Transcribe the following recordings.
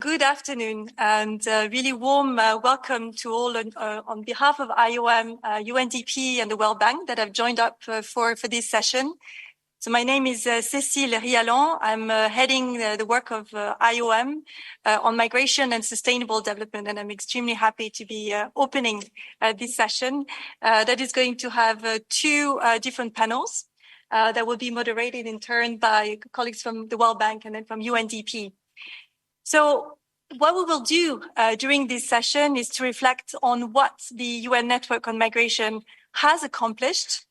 Good afternoon, and really warm welcome to all on behalf of IOM, UNDP, and the World Bank that have joined up for this session. So my name is Cécile Riallant. I'm heading the work of IOM on migration and sustainable development, and I'm extremely happy to be opening this session that is going to have two different panels that will be moderated in turn by colleagues from the World Bank and then from UNDP. So what we will do during this session is to reflect on what the UN Network on Migration has accomplished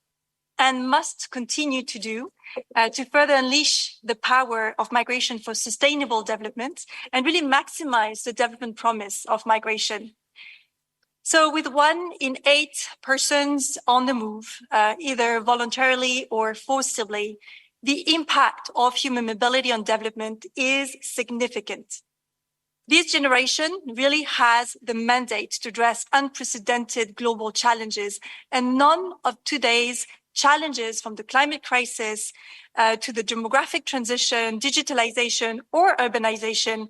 and must continue to do to further unleash the power of migration for sustainable development and really maximize the development promise of migration. So with 1 in 8 persons on the move, either voluntarily or forcibly, the impact of human mobility on development is significant. This generation really has the mandate to address unprecedented global challenges, and none of today's challenges, from the climate crisis to the demographic transition, digitalization, or urbanization,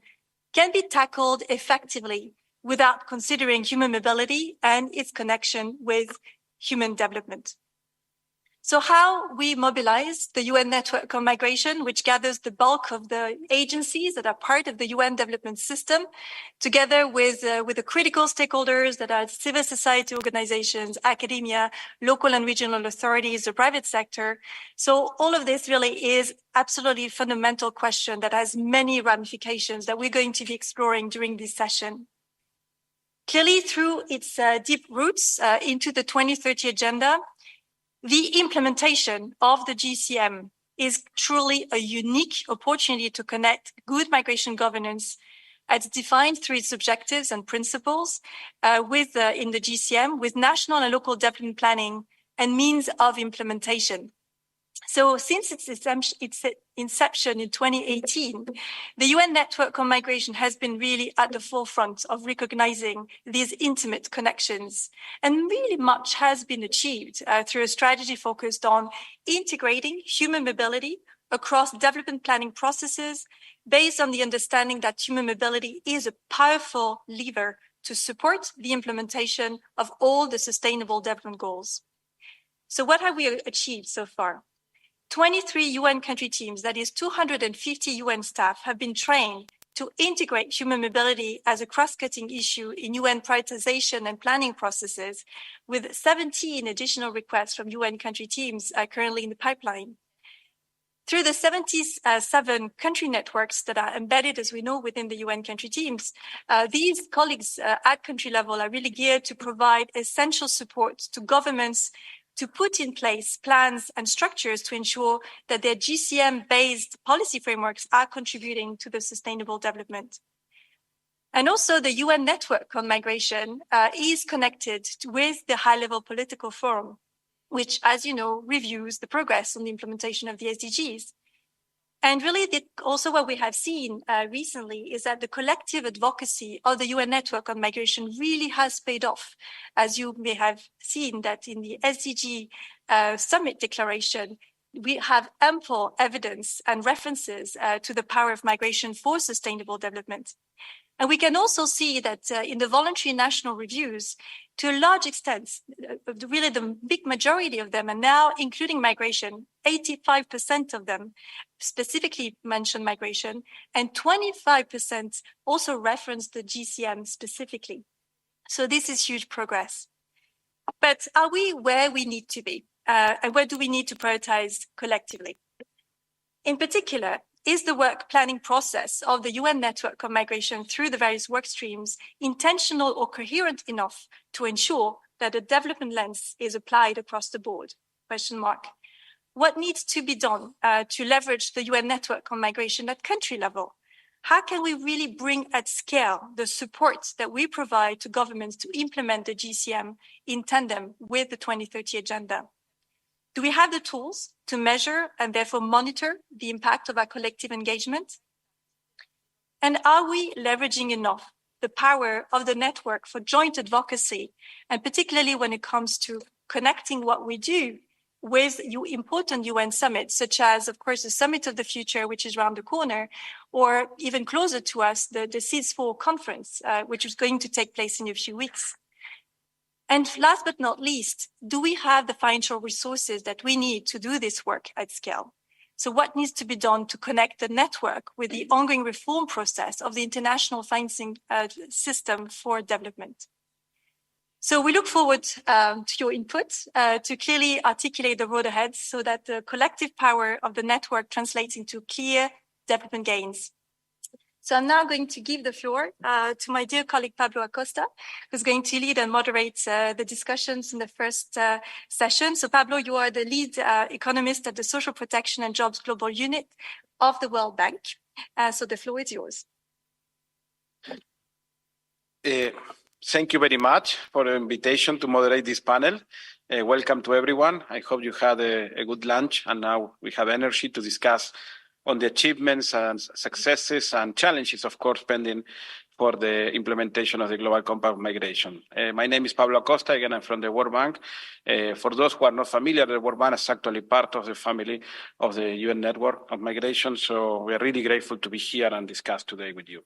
can be tackled effectively without considering human mobility and its connection with human development. So how we mobilize the UN Network on Migration, which gathers the bulk of the agencies that are part of the UN development system, together with the critical stakeholders that are civil society organizations, academia, local and regional authorities, the private sector. So all of this really is absolutely a fundamental question that has many ramifications that we're going to be exploring during this session. Clearly, through its deep roots into the 2030 Agenda, the implementation of the GCM is truly a unique opportunity to connect good migration governance as defined through its objectives and principles in the GCM with national and local development planning and means of implementation. So since its inception in 2018, the UN Network on Migration has been really at the forefront of recognizing these intimate connections. And really much has been achieved through a strategy focused on integrating human mobility across development planning processes based on the understanding that human mobility is a powerful lever to support the implementation of all the sustainable development goals. So what have we achieved so far? 23 UN country teams, that is 250 UN staff, have been trained to integrate human mobility as a cross-cutting issue in UN prioritization and planning processes, with 17 additional requests from UN country teams currently in the pipeline. Through the 77 country networks that are embedded, as we know, within the UN country teams, these colleagues at country level are really geared to provide essential support to governments to put in place plans and structures to ensure that their GCM-based policy frameworks are contributing to the sustainable development. And also the UN Network on Migration is connected with the high-level political forum, which, as you know, reviews the progress on the implementation of the SDGs. And really, also what we have seen recently is that the collective advocacy of the UN Network on Migration really has paid off. As you may have seen that in the SDG Summit Declaration, we have ample evidence and references to the power of migration for sustainable development. And we can also see that in the voluntary national reviews, to a large extent, really the big majority of them, and now including migration, 85% of them specifically mention migration, and 25% also reference the GCM specifically. So this is huge progress. But are we where we need to be? And where do we need to prioritize collectively? In particular, is the work planning process of the UN Network on Migration through the various work streams intentional or coherent enough to ensure that a development lens is applied across the board? Question mark. What needs to be done to leverage the UN Network on Migration at country level? How can we really bring at scale the support that we provide to governments to implement the GCM in tandem with the 2030 Agenda? Do we have the tools to measure and therefore monitor the impact of our collective engagement? And are we leveraging enough the power of the network for joint advocacy, and particularly when it comes to connecting what we do with important UN summits, such as, of course, the Summit of the Future, which is around the corner, or even closer to us, the CIS4 conference, which is going to take place in a few weeks. And last but not least, do we have the financial resources that we need to do this work at scale? So what needs to be done to connect the network with the ongoing reform process of the international financing system for development? So we look forward to your input to clearly articulate the road ahead so that the collective power of the network translates into clear development gains. So I'm now going to give the floor to my dear colleague, Pablo Acosta, who's going to lead and moderate the discussions in the first session. So Pablo, you are the lead economist at the Social Protection and Jobs Global Unit of the World Bank. So the floor is yours. Thank you very much for the invitation to moderate this panel. Welcome to everyone. I hope you had a good lunch, and now we have energy to discuss on the achievements and successes and challenges, of course, pending for the implementation of the Global Compact of Migration. My name is Pablo Acosta. Again, I'm from the World Bank. For those who are not familiar, the World Bank is actually part of the family of the UN Network of Migration. So we are really grateful to be here and discuss today with you.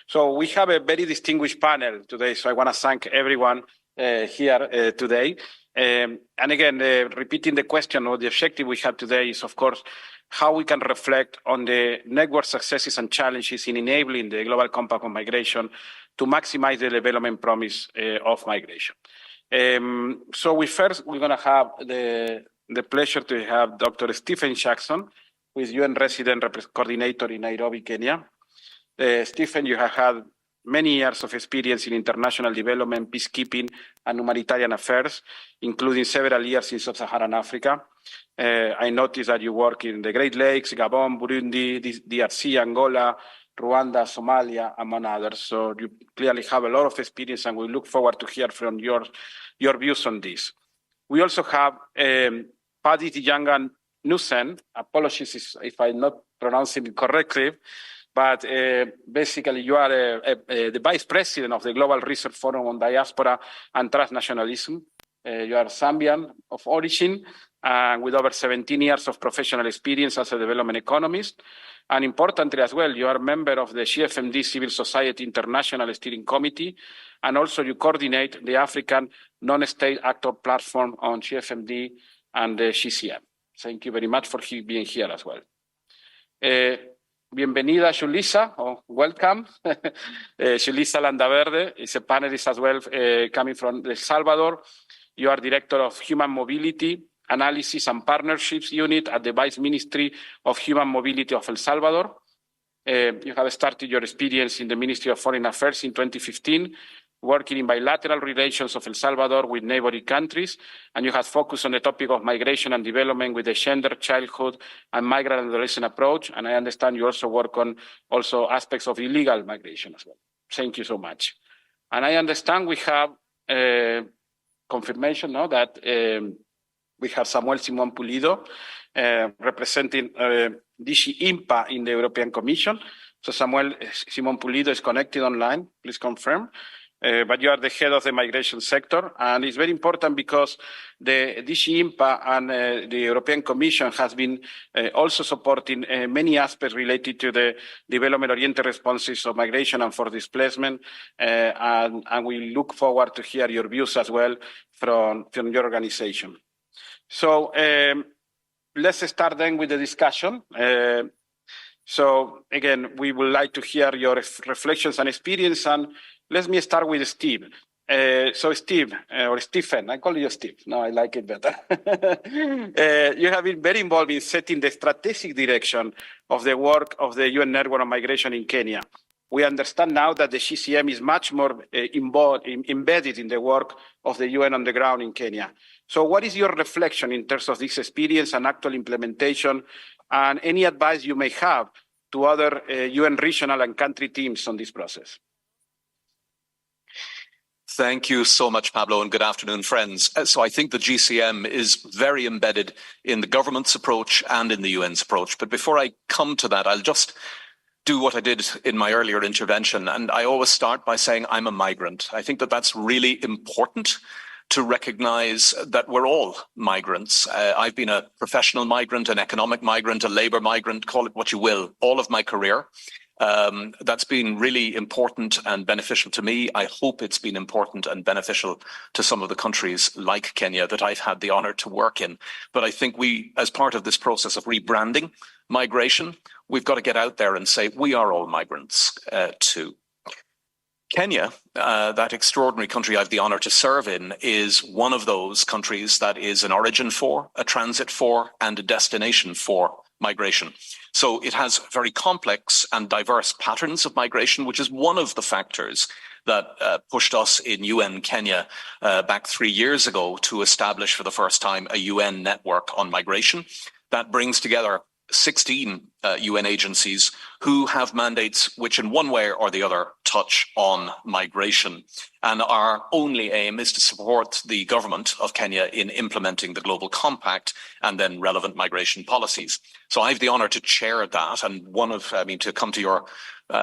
So we have a very distinguished panel today. So I want to thank everyone here today. And again, repeating the question or the objective we have today is, of course, how we can reflect on the network successes and challenges in enabling the Global Compact on Migration to maximize the development promise of migration. So we're going to have the pleasure to have Dr. Stephen Jackson, who is UN Resident Coordinator in Nairobi, Kenya. Stephen, you have had many years of experience in international development, peacekeeping, and humanitarian affairs, including several years in Sub-Saharan Africa. I noticed that you work in the Great Lakes, Gabon, Burundi, DRC, Angola, Rwanda, Somalia, among others. So you clearly have a lot of experience, and we look forward to hear from your views on this. We also have Paddy Knudsen. Apologies if I'm not pronouncing it correctly. But basically, you are the Vice President of the Global Research Forum on Diaspora and Transnationalism. You are Zambian of origin, with over 17 years of professional experience as a development economist. And importantly as well, you are a member of the GFMD Civil Society International Steering Committee, and also you coordinate the African Non-State Actor Platform on GFMD and the GCM. Thank you very much for being here as well. Bienvenida, Julissa, or welcome. Julissa Landaverde is a panelist as well, coming from El Salvador. You are Director of Human Mobility, Analysis and Partnerships Unit at the Vice Ministry of Human Mobility of El Salvador. You have started your experience in the Ministry of Foreign Affairs in 2015, working in bilateral relations of El Salvador with neighboring countries, and you have focused on the topic of migration and development with the gender, childhood, and migrant and adolescent approach. And I understand you also work on aspects of illegal migration as well. Thank you so much. And I understand we have confirmation now that we have Simón Pulido representing DG IMPA in the European Commission. So Simón Pulido is connected online. Please confirm. But you are the head of the migration sector, and it's very important because the DG IMPA and the European Commission has been also supporting many aspects related to the development-oriented responses of migration and for displacement, and we look forward to hear your views as well from your organization. So let's start then with the discussion. So again, we would like to hear your reflections and experience, and let me start with Steve. So Steve, or Stephen, I call you Steve. No, I like it better. You have been very involved in setting the strategic direction of the work of the UN Network on Migration in Kenya. We understand now that the GCM is much more embedded in the work of the UN on the ground in Kenya. So what is your reflection in terms of this experience and actual implementation, and any advice you may have to other UN regional and country teams on this process? Thank you so much, Pablo, and good afternoon, friends. So I think the GCM is very embedded in the government's approach and in the UN's approach. But before I come to that, I'll just do what I did in my earlier intervention. And I always start by saying I'm a migrant. I think that that's really important to recognise that we're all migrants. I've been a professional migrant, an economic migrant, a labour migrant, call it what you will, all of my career. That's been really important and beneficial to me. I hope it's been important and beneficial to some of the countries like Kenya that I've had the honour to work in. But I think we, as part of this process of rebranding migration, we've got to get out there and say we are all migrants too. Kenya, that extraordinary country I have the honour to serve in, is one of those countries that is an origin for, a transit for, and a destination for migration. So it has very complex and diverse patterns of migration, which is one of the factors that pushed us in UN Kenya back 3 years ago to establish for the first time a UN network on migration that brings together 16 UN agencies who have mandates which in one way or the other touch on migration. And our only aim is to support the government of Kenya in implementing the Global Compact and then relevant migration policies. So I have the honour to chair that. And to come to your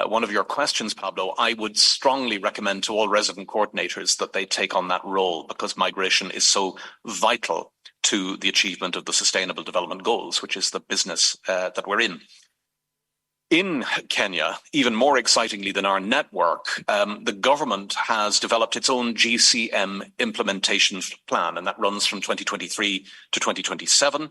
one of your questions, Pablo, I would strongly recommend to all resident coordinators that they take on that role because migration is so vital to the achievement of the Sustainable Development Goals, which is the business that we're in. In Kenya, even more excitingly than our network, the government has developed its own GCM implementation plan, and that runs from 2023 to 2027.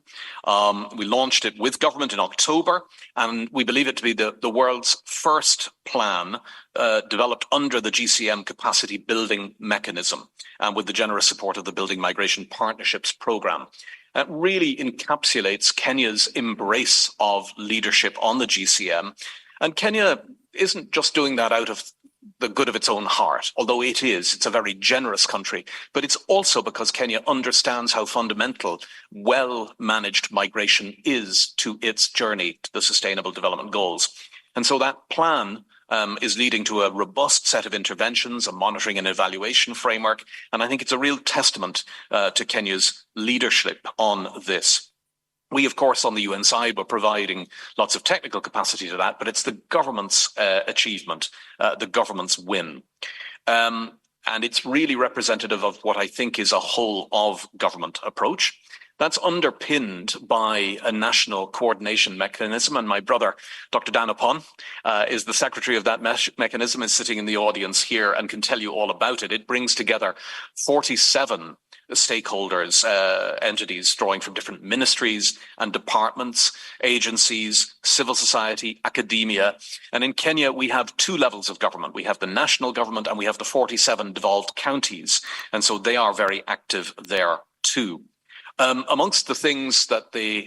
We launched it with government in October, and we believe it to be the world's first plan developed under the GCM capacity building mechanism and with the generous support of the Building Migration Partnerships Programme. That really encapsulates Kenya's embrace of leadership on the GCM. And Kenya isn't just doing that out of the good of its own heart, although it's a very generous country, but it's also because Kenya understands how fundamental well-managed migration is to its journey to the Sustainable Development Goals. And so that plan is leading to a robust set of interventions, a monitoring and evaluation framework. And I think it's a real testament to Kenya's leadership on this. We, of course, on the UN side, were providing lots of technical capacity to that, but it's the government's achievement, the government's win. And it's really representative of what I think is a whole of government approach. That's underpinned by a national coordination mechanism. And my brother, Dr. Dan Opon, is the secretary of that mechanism, is sitting in the audience here and can tell you all about it. It brings together 47 stakeholders, entities drawing from different ministries and departments, agencies, civil society, academia. And in Kenya, we have two levels of government. We have the national government and we have the 47 devolved counties. And so they are very active there too. Amongst the things that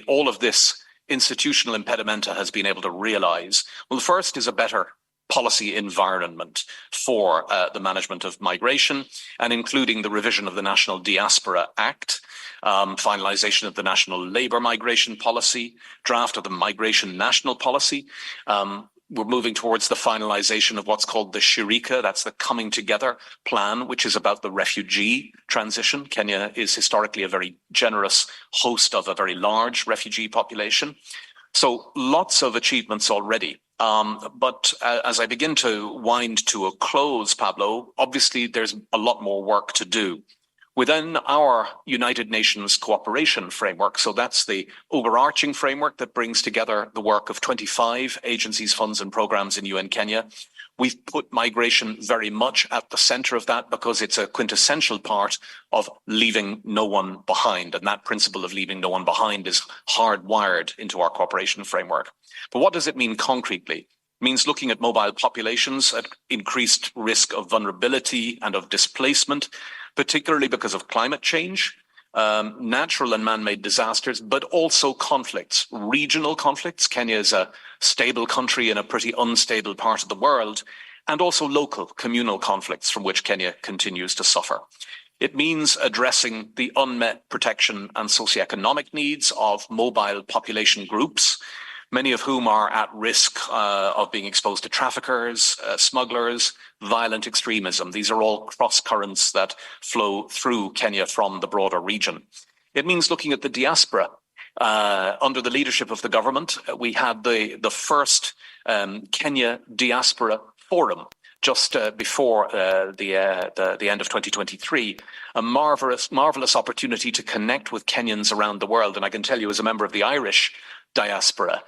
all of this institutional impedimenta has been able to realise, well, the first is a better policy environment for the management of migration, and including the revision of the National Diaspora Act, finalisation of the National Labour Migration Policy, draft of the Migration National Policy. We're moving towards the finalisation of what's called the Shirika, that's the Coming Together plan, which is about the refugee transition. Kenya is historically a very generous host of a very large refugee population. So lots of achievements already. But as I begin to wind to a close, Pablo, obviously there's a lot more work to do. Within our United Nations cooperation framework, so that's the overarching framework that brings together the work of 25 agencies, funds and programs in UN Kenya, we've put migration very much at the centre of that because it's a quintessential part of leaving no one behind. And that principle of leaving no one behind is hardwired into our cooperation framework. But what does it mean concretely? It means looking at mobile populations at increased risk of vulnerability and of displacement, particularly because of climate change, natural and man-made disasters, but also conflicts, regional conflicts. Kenya is a stable country in a pretty unstable part of the world, and also local communal conflicts from which Kenya continues to suffer. It means addressing the unmet protection and socioeconomic needs of mobile population groups, many of whom are at risk of being exposed to traffickers, smugglers, violent extremism. These are all cross currents that flow through Kenya from the broader region. It means looking at the diaspora. Under the leadership of the government, we had the first Kenya Diaspora Forum just before the end of 2023, a marvelous opportunity to connect with Kenyans around the world. And I can tell you, as a member of the Irish diaspora,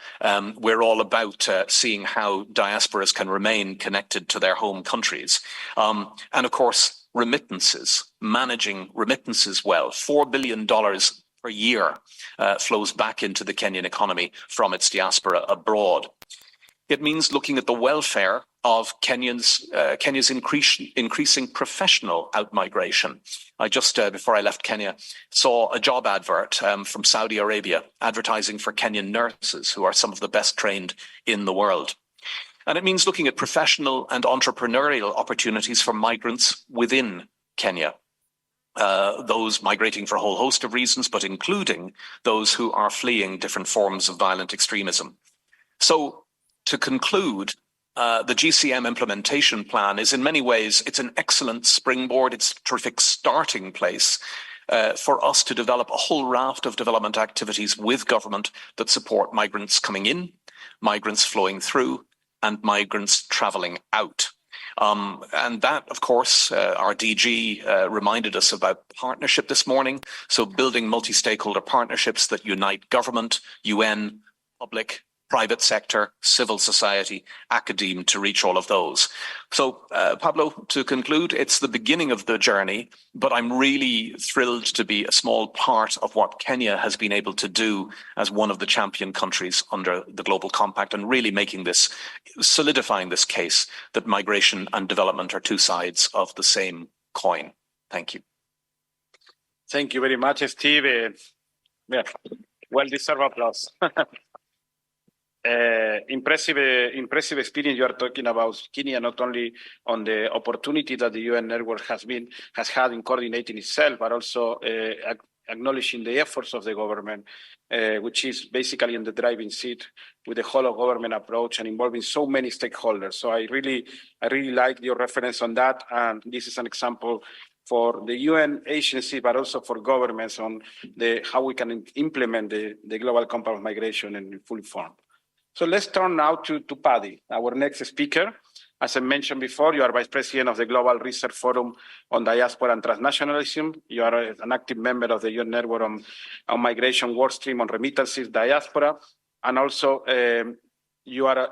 we're all about seeing how diasporas can remain connected to their home countries. And of course, remittances, managing remittances well. $4 billion per year flows back into the Kenyan economy from its diaspora abroad. It means looking at the welfare of Kenya's increasing professional outmigration. I just, before I left Kenya, saw a job advert from Saudi Arabia advertising for Kenyan nurses, who are some of the best trained in the world. And it means looking at professional and entrepreneurial opportunities for migrants within Kenya. Those migrating for a whole host of reasons, but including those who are fleeing different forms of violent extremism. So, to conclude, the GCM implementation plan is in many ways, it's an excellent springboard. It's a terrific starting place for us to develop a whole raft of development activities with government that support migrants coming in, migrants flowing through, and migrants traveling out. And that, of course, our DG reminded us about partnership this morning. So building multi-stakeholder partnerships that unite government, UN, public, private sector, civil society, academe to reach all of those. So, Pablo, to conclude, it's the beginning of the journey, but I'm really thrilled to be a small part of what Kenya has been able to do as one of the champion countries under the Global Compact, and really making this, solidifying this case that migration and development are two sides of the same coin. Thank you. Thank you very much, Steve. Yeah, well-deserved applause. Impressive experience you are talking about Kenya, not only on the opportunity that the UN network has had in coordinating itself, but also acknowledging the efforts of the government, which is basically in the driving seat with the whole of government approach and involving so many stakeholders. So I really like your reference on that, and this is an example for the UN agency, but also for governments on how we can implement the Global Compact of Migration in full form. So let's turn now to Paddy, our next speaker. As I mentioned before, you are Vice President of the Global Research Forum on Diaspora and Transnationalism. You are an active member of the UN Network on Migration Workstream on Remittances, Diaspora, and also you are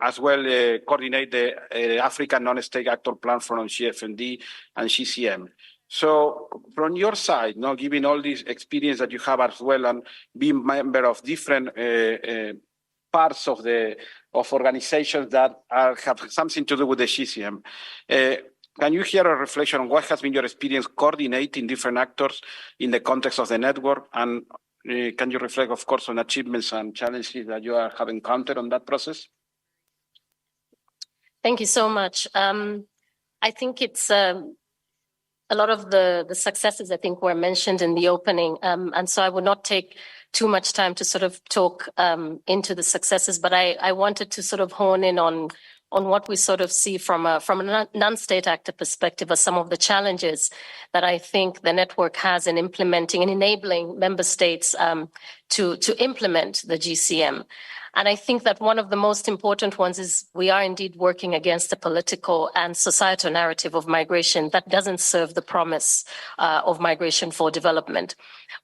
as well coordinate the African Non-State Actor Platform on GRFDT and GCM. So from your side, now given all this experience that you have as well and being member of different parts of organizations that have something to do with the GCM. Can you hear a reflection on what has been your experience coordinating different actors in the context of the network? And can you reflect, of course, on achievements and challenges that you have encountered on that process? Thank you so much. I think it's a lot of the successes, I think, were mentioned in the opening. And so I would not take too much time to sort of talk into the successes, but I wanted to sort of hone in on what we sort of see from a non-state actor perspective as some of the challenges that I think the network has in implementing and enabling member states to implement the GCM. And I think that one of the most important ones is we are indeed working against a political and societal narrative of migration that doesn't serve the promise of migration for development.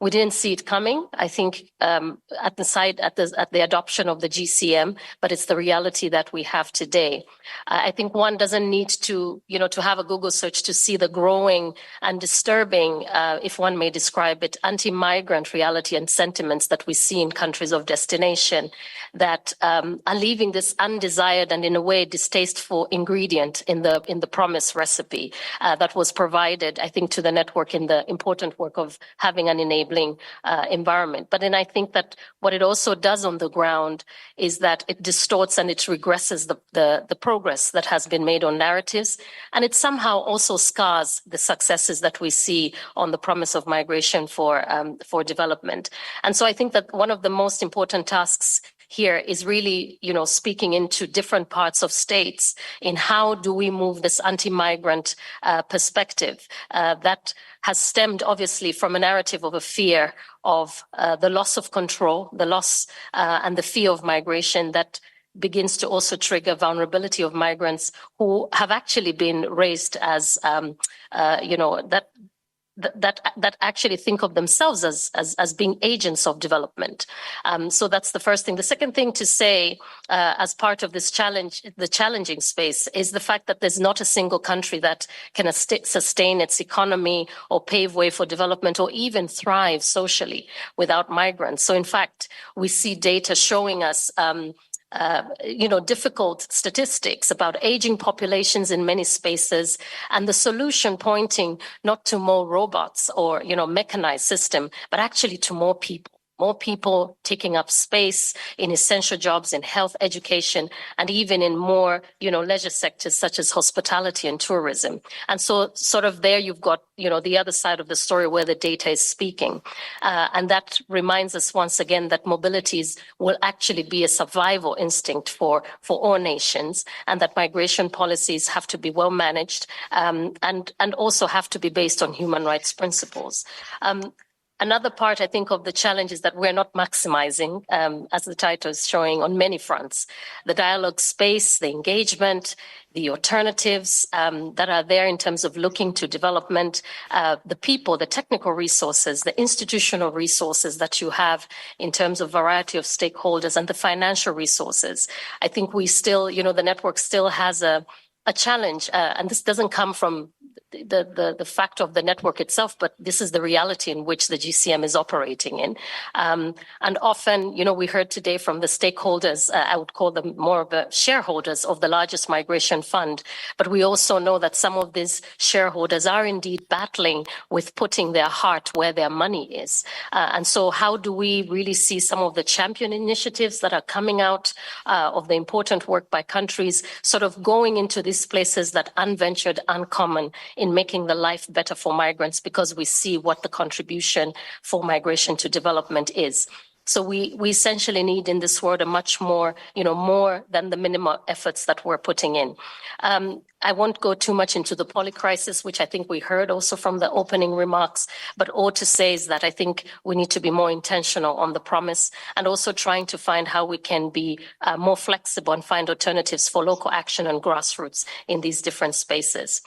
We didn't see it coming, I think, at the adoption of the GCM, but it's the reality that we have today. I think one doesn't need to have a Google search to see the growing and disturbing, if one may describe it, anti-migrant reality and sentiments that we see in countries of destination that are leaving this undesired and, in a way, distasteful ingredient in the promise recipe that was provided, I think, to the network in the important work of having an enabling environment. But then I think that what it also does on the ground is that it distorts and it regresses the progress that has been made on narratives, and it somehow also scars the successes that we see on the promise of migration for development. And so I think that one of the most important tasks here is really, speaking into different parts of states in how do we move this anti-migrant perspective that has stemmed obviously from a narrative of a fear of the loss of control, the loss and the fear of migration that begins to also trigger vulnerability of migrants who have actually been raised as, that actually think of themselves as being agents of development. So that's the first thing. The second thing to say, as part of this challenge, the challenging space, is the fact that there's not a single country that can sustain its economy or pave way for development or even thrive socially without migrants. So in fact, we see data showing us difficult statistics about aging populations in many spaces, and the solution pointing not to more robots or, mechanized system, but actually to more people taking up space in essential jobs in health, education, and even in more, leisure sectors such as hospitality and tourism. And so sort of there you've got, the other side of the story where the data is speaking. And that reminds us once again that mobilities will actually be a survival instinct for all nations, and that migration policies have to be well managed and also have to be based on human rights principles. Another part, I think, of the challenge is that we're not maximizing, as the title is showing, on many fronts. The dialogue space, the engagement, the alternatives that are there in terms of looking to development, the people, the technical resources, the institutional resources that you have in terms of variety of stakeholders, and the financial resources. I think we still, the network still has a challenge, and this doesn't come from the fact of the network itself, but this is the reality in which the GCM is operating in. And often, we heard today from the stakeholders, I would call them more of the shareholders of the largest migration fund, but we also know that some of these shareholders are indeed battling with putting their heart where their money is. And so how do we really see some of the champion initiatives that are coming out of the important work by countries sort of going into these places that unventured, uncommon, in making the life better for migrants, because we see what the contribution for migration to development is. So we essentially need in this world a much more, more than the minimal efforts that we're putting in. I won't go too much into the poly crisis, which I think we heard also from the opening remarks, but all to say is that I think we need to be more intentional on the promise, and also trying to find how we can be more flexible and find alternatives for local action and grassroots in these different spaces.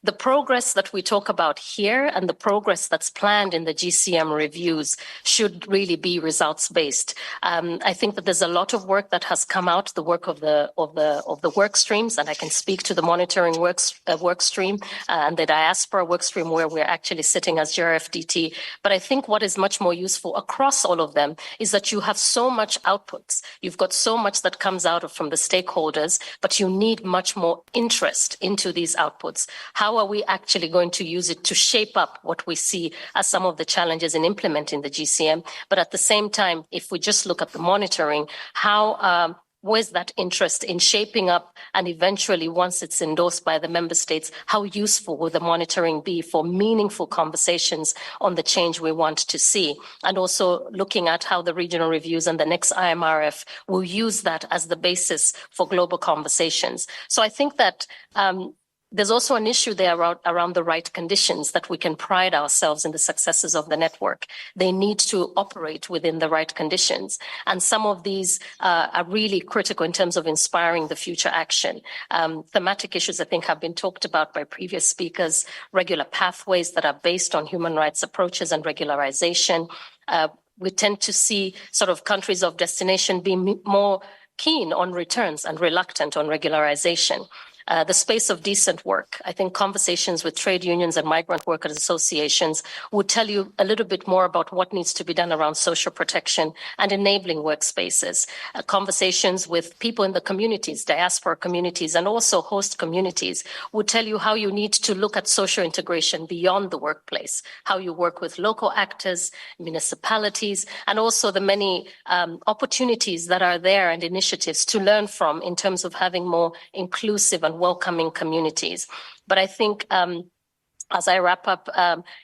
The progress that we talk about here and the progress that's planned in the GCM reviews should really be results-based. I think that there's a lot of work that has come out, the work of the work streams, and I can speak to the monitoring work stream and the diaspora work stream where we're actually sitting as GRFDT. But I think what is much more useful across all of them is that you have so much outputs. You've got so much that comes out from the stakeholders, but you need much more interest into these outputs. How are we actually going to use it to shape up what we see as some of the challenges in implementing the GCM? But at the same time, if we just look at the monitoring, where's that interest in shaping up, and eventually, once it's endorsed by the member states, how useful will the monitoring be for meaningful conversations on the change we want to see? And also looking at how the regional reviews and the next IMRF will use that as the basis for global conversations. So I think that there's also an issue there around the right conditions, that we can pride ourselves in the successes of the network. They need to operate within the right conditions. And some of these are really critical in terms of inspiring the future action. Thematic issues, I think, have been talked about by previous speakers, regular pathways that are based on human rights approaches and regularization. We tend to see sort of countries of destination being more keen on returns and reluctant on regularization. The space of decent work. I think conversations with trade unions and migrant workers associations would tell you a little bit more about what needs to be done around social protection and enabling workspaces. Conversations with people in the communities, diaspora communities, and also host communities would tell you how you need to look at social integration beyond the workplace, how you work with local actors, municipalities, and also the many opportunities that are there and initiatives to learn from in terms of having more inclusive and welcoming communities. But I think as I wrap up,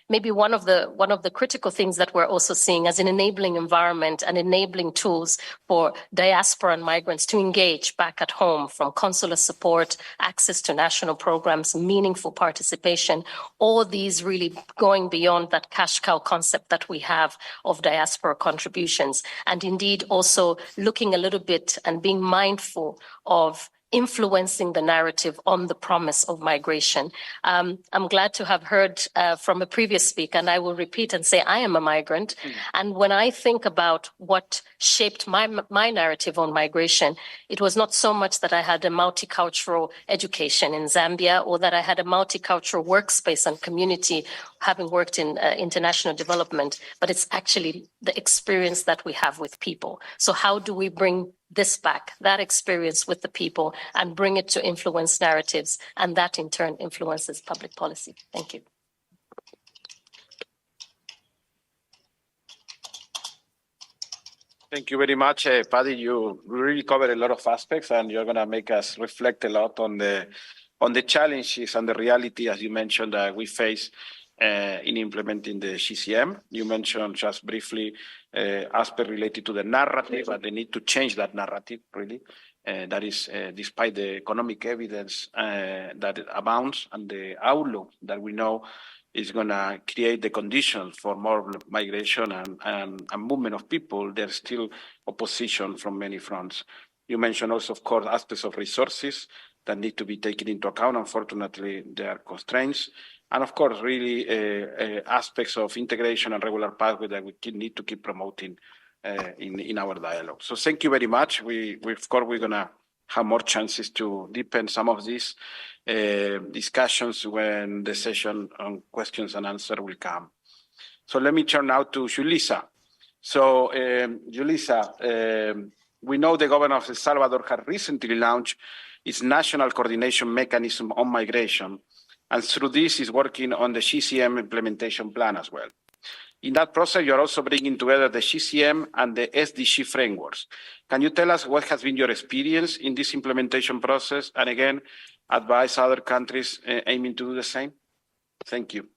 maybe one of the critical things that we're also seeing as an enabling environment and enabling tools for diaspora and migrants to engage back at home, from consular support, access to national programs, meaningful participation, all these really going beyond that cash cow concept that we have of diaspora contributions. And indeed also looking a little bit and being mindful of influencing the narrative on the promise of migration. I'm glad to have heard from a previous speaker, and I will repeat and say I am a migrant. And when I think about what shaped my narrative on migration, it was not so much that I had a multicultural education in Zambia or that I had a multicultural workspace and community having worked in international development, but it's actually the experience that we have with people. So how do we bring this back, that experience with the people, and bring it to influence narratives, and that in turn influences public policy? Thank you. Thank you very much, Paddy. You really covered a lot of aspects, and you're going to make us reflect a lot on the challenges and the reality, as you mentioned, that we face in implementing the GCM. You mentioned just briefly aspect related to the narrative and the need to change that narrative, really. That is, despite the economic evidence that abounds and the outlook that we know is going to create the conditions for more migration and movement of people, there's still opposition from many fronts. You mentioned also, of course, aspects of resources that need to be taken into account. Unfortunately, there are constraints. And of course, really aspects of integration and regular pathway that we need to keep promoting in our dialogue. So thank you very much. Of course, we're going to have more chances to deepen some of these discussions when the session on questions and answers will come. So let me turn now to Julissa. So Julissa, we know the government of El Salvador has recently launched its national coordination mechanism on migration, and through this is working on the GCM implementation plan as well. In that process, you're also bringing together the GCM and the SDG frameworks. Can you tell us what has been your experience in this implementation process, and again, advise other countries aiming to do the same? Thank you.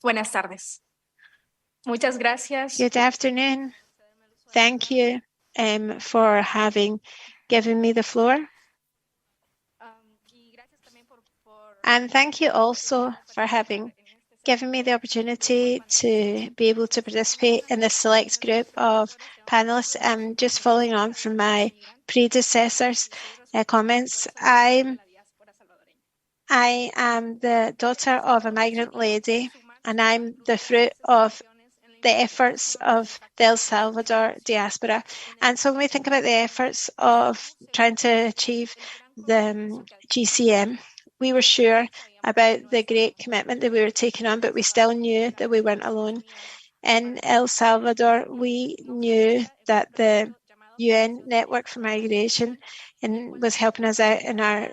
Buenas tardes. Muchas gracias. Good afternoon. Thank you for having given me the floor. And thank you also for having given me the opportunity to be able to participate in this select group of panelists. Just following on from my predecessors' comments, I am the daughter of a migrant lady, and I'm the fruit of the efforts of the El Salvador diaspora. And so when we think about the efforts of trying to achieve the GCM, we were sure about the great commitment that we were taking on, but we still knew that we weren't alone. In El Salvador, we knew that the UN Network for Migration was helping us out in our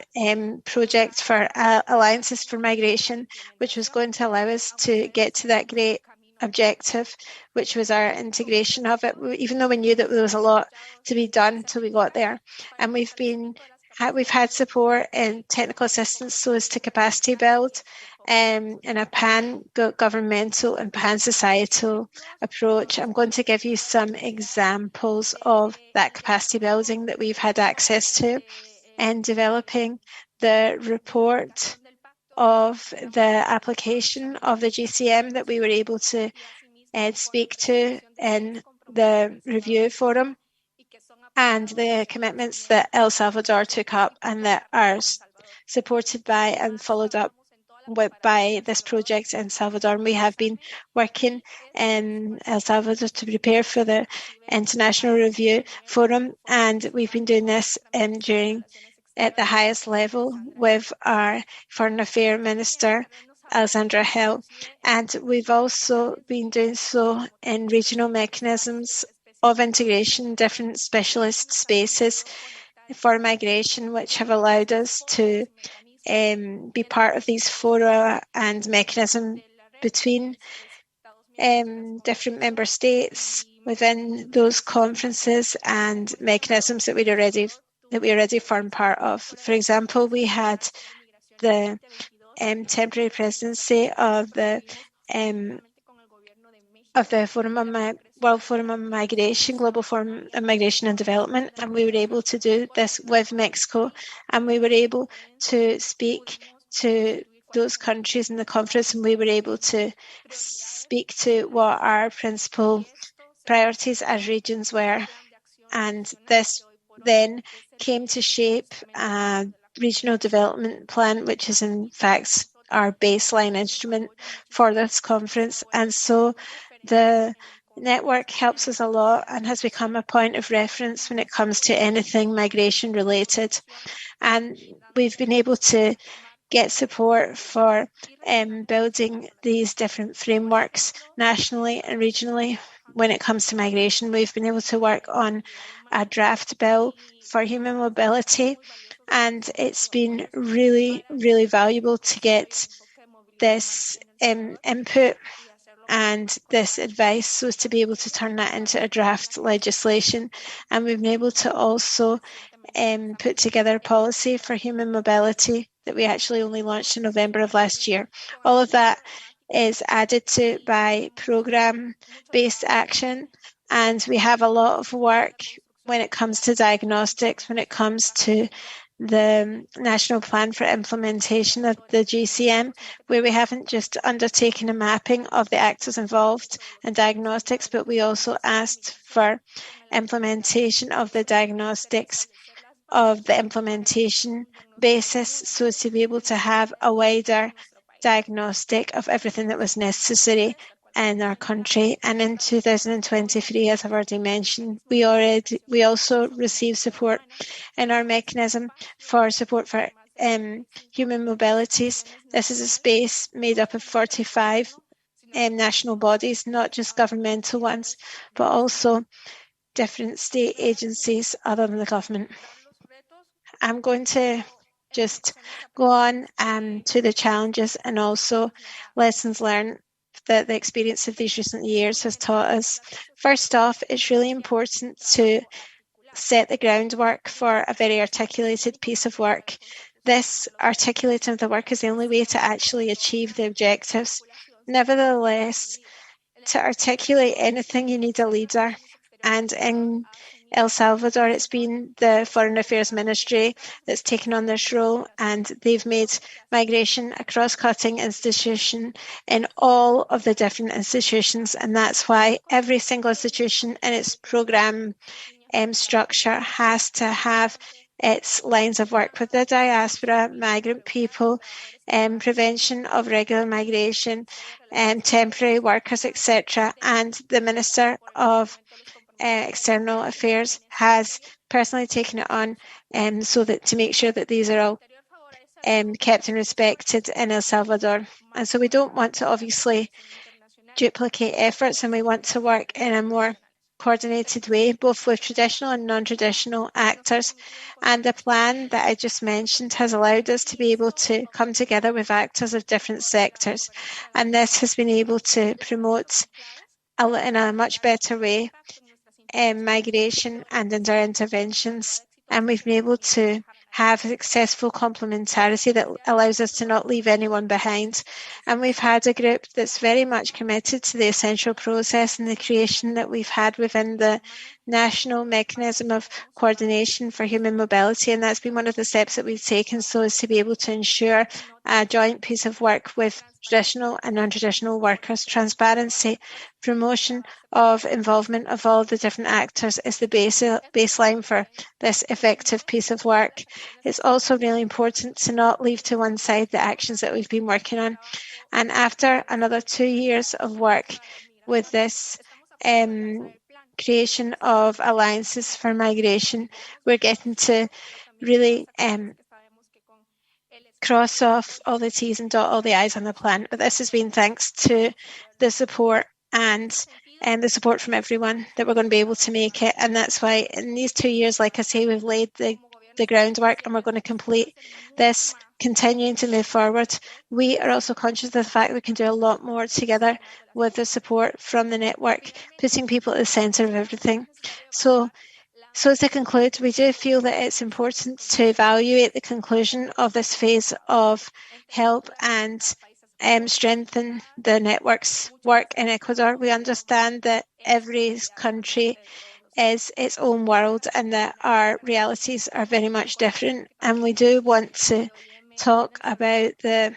project for Alliances for Migration, which was going to allow us to get to that great objective, which was our integration of it, even though we knew that there was a lot to be done until we got there. And we've had support and technical assistance so as to capacity build in a pan-governmental and pan-societal approach. I'm going to give you some examples of that capacity building that we've had access to and developing the report of the application of the GCM that we were able to speak to in the review forum, and the commitments that El Salvador took up and that are supported by and followed up by this project in Salvador. And we have been working in El Salvador to prepare for the International Review Forum, and we've been doing this at the highest level with our Foreign Affairs Minister, Alexandra Hill. And we've also been doing so in regional mechanisms of integration, different specialist spaces for migration, which have allowed us to be part of these fora and mechanism between different member states within those conferences and mechanisms that we already form part of. For example, we had the temporary presidency of the World Forum on Migration, Global Forum on Migration and Development, and we were able to do this with Mexico, and we were able to speak to those countries in the conference, and we were able to speak to what our principal priorities as regions were. And this then came to shape a regional development plan, which is in fact our baseline instrument for this conference. And so the network helps us a lot and has become a point of reference when it comes to anything migration related. And we've been able to get support for building these different frameworks nationally and regionally. When it comes to migration, we've been able to work on a draft bill for human mobility, and it's been really, really valuable to get this input and this advice so as to be able to turn that into a draft legislation. And we've been able to also put together a policy for human mobility that we actually only launched in November of last year. All of that is added to by program-based action, and we have a lot of work when it comes to diagnostics, when it comes to the National Plan for Implementation of the GCM, where we haven't just undertaken a mapping of the actors involved in diagnostics, but we also asked for implementation of the diagnostics of the implementation basis so as to be able to have a wider diagnostic of everything that was necessary in our country. And in 2023, as I've already mentioned, we also received support in our mechanism for support for human mobilities. This is a space made up of 45 national bodies, not just governmental ones, but also different state agencies other than the government. I'm going to just go on to the challenges and also lessons learned that the experience of these recent years has taught us. First off, it's really important to set the groundwork for a very articulated piece of work. This articulating of the work is the only way to actually achieve the objectives. Nevertheless, to articulate anything, you need a leader. And in El Salvador, it's been the Foreign Affairs Ministry that's taken on this role, and they've made migration a cross-cutting institution in all of the different institutions, and that's why every single institution in its programme structure has to have its lines of work with the diaspora, migrant people, prevention of regular migration, temporary workers, etc. And the Minister of External Affairs has personally taken it on so that to make sure that these are all kept and respected in El Salvador. And so we don't want to obviously duplicate efforts, and we want to work in a more coordinated way, both with traditional and non-traditional actors. And the plan that I just mentioned has allowed us to be able to come together with actors of different sectors. And this has been able to promote in a much better way migration and interventions. And we've been able to have successful complementarity that allows us to not leave anyone behind. And we've had a group that's very much committed to the essential process and the creation that we've had within the national mechanism of coordination for human mobility. And that's been one of the steps that we've taken so as to be able to ensure a joint piece of work with traditional and non-traditional workers. Transparency, promotion of involvement of all the different actors is the baseline for this effective piece of work. It's also really important to not leave to one side the actions that we've been working on. And after another 2 years of work with this creation of alliances for migration, we're getting to really cross off all the T's and dot all the I's on the plan. But this has been thanks to the support and the support from everyone that we're going to be able to make it. And that's why in these 2 years, like I say, we've laid the the groundwork, and we're going to complete this, continuing to move forward. We are also conscious of the fact we can do a lot more together with the support from the network, putting people at the centre of everything. So to conclude, we do feel that it's important to evaluate the conclusion of this phase of help and strengthen the network's work in Ecuador. We understand that every country is its own world and that our realities are very much different. And we do want to talk about the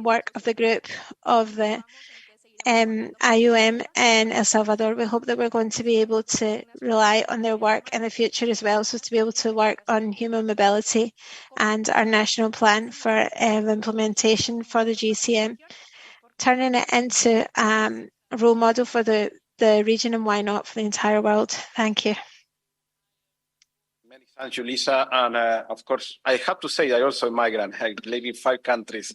work of the group of the IUM in El Salvador. We hope that we're going to be able to rely on their work in the future as well, so to be able to work on human mobility and our national plan for implementation for the GCM, turning it into a role model for the region, and why not for the entire world. Thank you. Many thanks, Lisa. And of course, I have to say I also a migrant. I live in 5 countries.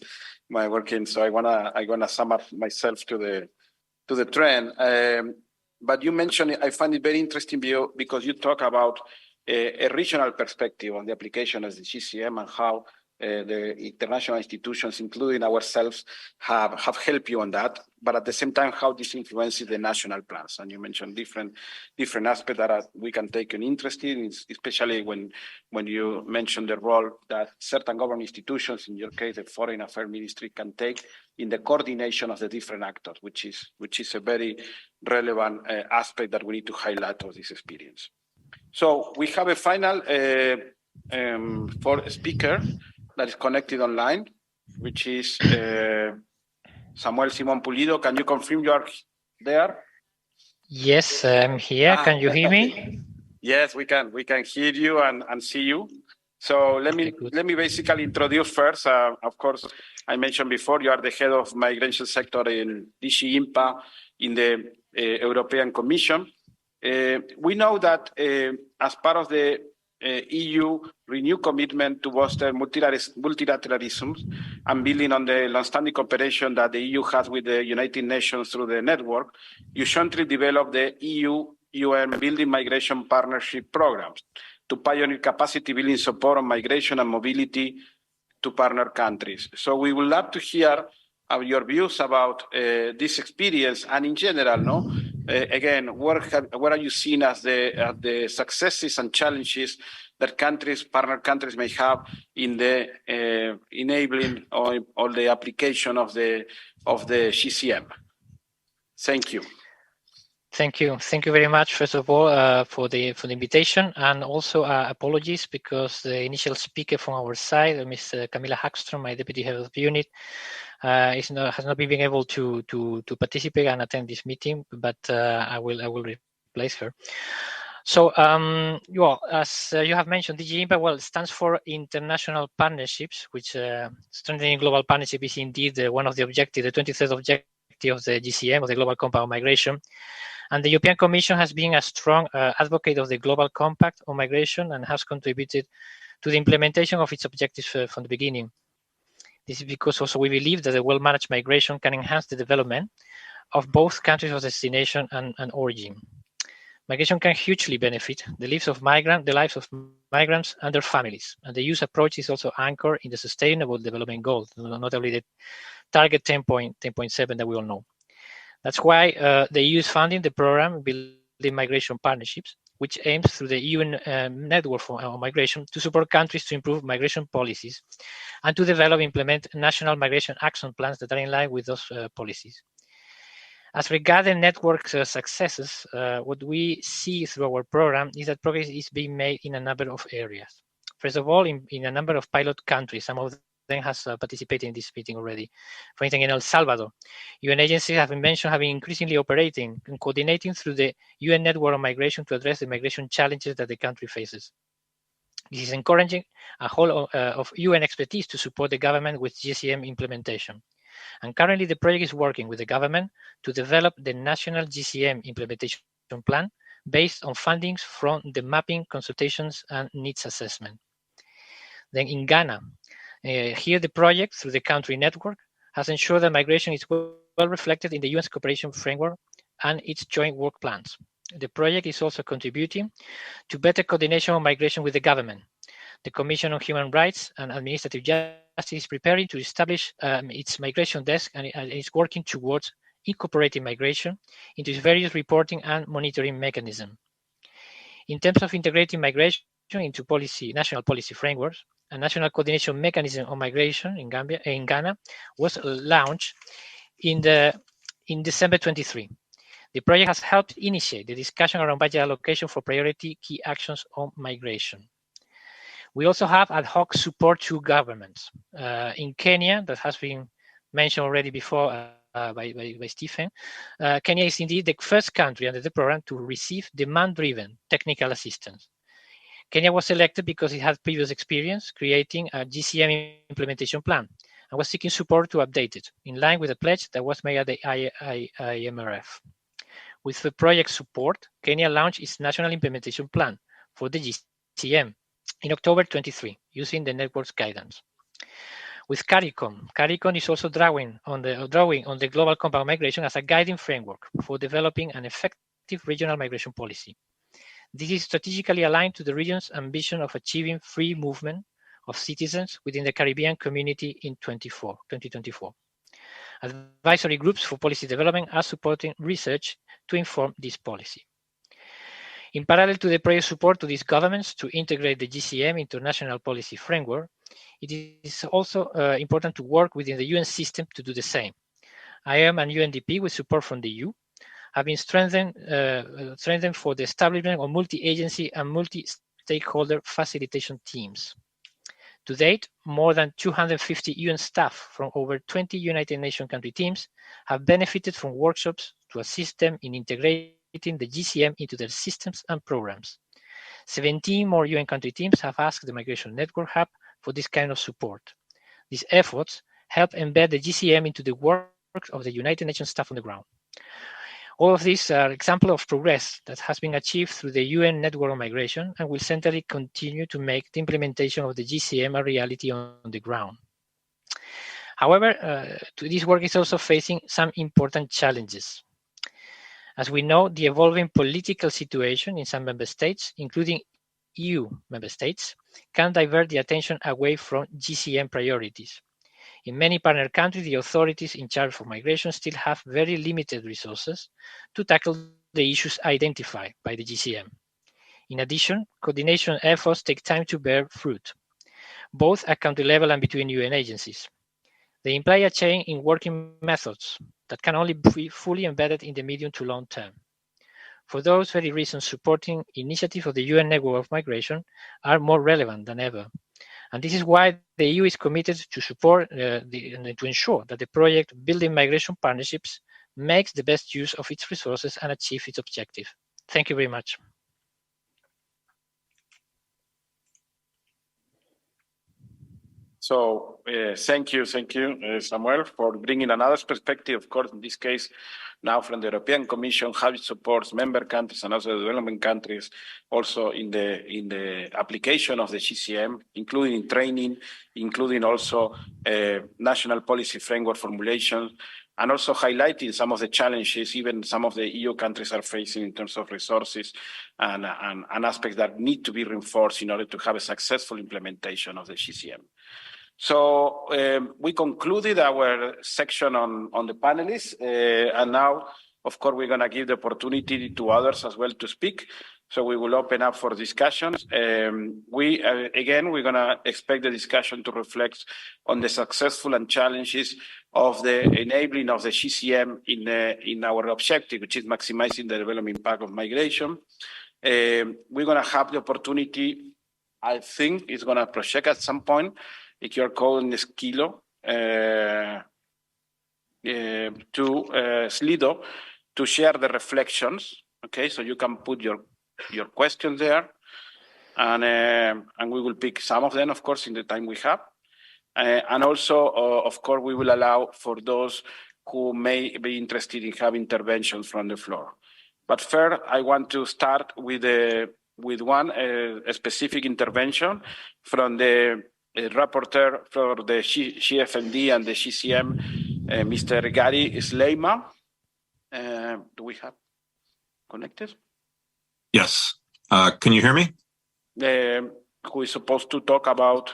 My working, so I wanna sum up myself to the trend. But you mentioned, I find it very interesting because you talk about a regional perspective on the application of the GCM and how the international institutions, including ourselves, have helped you on that. But at the same time, how this influences the national plans. And you mentioned different aspects that we can take an interest in, especially when you mentioned the role that certain government institutions, in your case, the Foreign Affairs Ministry, can take in the coordination of the different actors, which is a very relevant aspect that we need to highlight of this experience. So we have a final for speaker that is connected online, which is Simón Pulido. Can you confirm you are there? Yes, I'm here. Can you hear me? Yes, we can hear you and see you. So let me basically introduce first. Of course, I mentioned before, you are the head of migration sector in DG IMPA in the European Commission. We know that as part of the EU renewed commitment to foster multilateralism and building on the long-standing cooperation that the EU has with the United Nations through the network, you jointly developed the EU-UN Building Migration Partnership Programs to pioneer capacity building support on migration and mobility to partner countries. So we would love to hear your views about this experience and in general, again, what are you seeing as the successes and challenges that partner countries may have in the enabling or the application of the GCM? Thank you. Thank you very much, first of all, for the invitation, and also apologies because the initial speaker from our side, Ms. Camilla Hagström, my deputy head of the unit, has not been able to participate and attend this meeting, but I will replace her. So, as you have mentioned, DG IMPA, stands for International Partnerships, which strengthening global partnership is indeed one of the objectives, the 23rd objective of the GCM, of the Global Compact on Migration. And the European Commission has been a strong advocate of the Global Compact on Migration and has contributed to the implementation of its objectives from the beginning. This is because also we believe that the well-managed migration can enhance the development of both countries of destination and origin. Migration can hugely benefit the lives of migrants and their families. And the EU's approach is also anchored in the Sustainable Development Goals, notably the Target 10.7 that we all know. That's why the EU is funding the program Building Migration Partnerships, which aims through the EU network on migration to support countries to improve migration policies and to develop and implement national migration action plans that are in line with those policies. As regards the network's successes, what we see through our program is that progress is being made in a number of areas. First of all, in a number of pilot countries, some of them has participated in this meeting already. For instance, in El Salvador, UN agencies have been mentioned having increasingly operating and coordinating through the UN network on migration to address the migration challenges that the country faces. This is encouraging a whole of UN expertise to support the government with GCM implementation. And currently the project is working with the government to develop the national GCM implementation plan based on findings from the mapping, consultations, and needs assessment. Then in Ghana, here the project through the country network has ensured that migration is well reflected in the UN's cooperation framework and its joint work plans. The project is also contributing to better coordination of migration with the government. The Commission on Human Rights and Administrative Justice is preparing to establish its migration desk and is working towards incorporating migration into its various reporting and monitoring mechanisms. In terms of integrating migration into national policy frameworks, a national coordination mechanism on migration in Ghana was launched in December 23. The project has helped initiate the discussion around budget allocation for priority key actions on migration. We also have ad hoc support to governments. In Kenya, that has been mentioned already before by Stephen, Kenya is indeed the first country under the program to receive demand-driven technical assistance. Kenya was selected because it had previous experience creating a GCM implementation plan and was seeking support to update it, in line with the pledge that was made at the IMRF. With the project support, Kenya launched its national implementation plan for the GCM in October 23, using the network's guidance. With CARICOM is also drawing on the Global Compact on Migration as a guiding framework for developing an effective regional migration policy. This is strategically aligned to the region's ambition of achieving free movement of citizens within the Caribbean community in 2024. Advisory groups for policy development are supporting research to inform this policy. In parallel to the project support to these governments to integrate the GCM into national policy framework, it is also important to work within the UN system to do the same. IOM and UNDP, with support from the EU, have been strengthened for the establishment of multi-agency and multi-stakeholder facilitation teams. To date, more than 250 UN staff from over 20 United Nations country teams have benefited from workshops to assist them in integrating the GCM into their systems and programs. 17 more UN country teams have asked the Migration Network Hub for this kind of support. These efforts help embed the GCM into the work of the United Nations staff on the ground. All of these are examples of progress that has been achieved through the UN Network on Migration and will centrally continue to make the implementation of the GCM a reality on the ground. However, this work is also facing some important challenges. As we know, the evolving political situation in some member states, including EU member states, can divert the attention away from GCM priorities. In many partner countries, the authorities in charge of migration still have very limited resources to tackle the issues identified by the GCM. In addition, coordination efforts take time to bear fruit, both at country level and between UN agencies. They imply a change in working methods that can only be fully embedded in the medium to long term. For those very reasons, supporting initiatives of the UN Network of Migration are more relevant than ever. And this is why the EU is committed to support and to ensure that the project Building Migration Partnerships makes the best use of its resources and achieves its objective. Thank you very much. So thank you, Samuel, for bringing another perspective. Of course, in this case, now from the European Commission, how it supports member countries and also development countries, also in the application of the GCM, including in training, including also national policy framework formulation, and also highlighting some of the challenges even some of the EU countries are facing in terms of resources and aspects that need to be reinforced in order to have a successful implementation of the GCM. So we concluded our section on the panelists, and now, of course, we're going to give the opportunity to others as well to speak. So we will open up for discussions. Again, we're going to expect the discussion to reflect on the successful and challenges of the enabling of the GCM in our objective, which is maximizing the development impact of migration. We're going to have the opportunity, I think it's going to project at some point, if you're calling this Kilo, to Slido to share the reflections. Okay, so you can put your questions there, and we will pick some of them, of course, in the time we have. And also, of course, we will allow for those who may be interested in having interventions from the floor. But first, I want to start with one specific intervention from the rapporteur for the GFMD and the GCM, Mr. Gary Slaiman. Do we have connected? Yes. Can you hear me? who is supposed to talk about,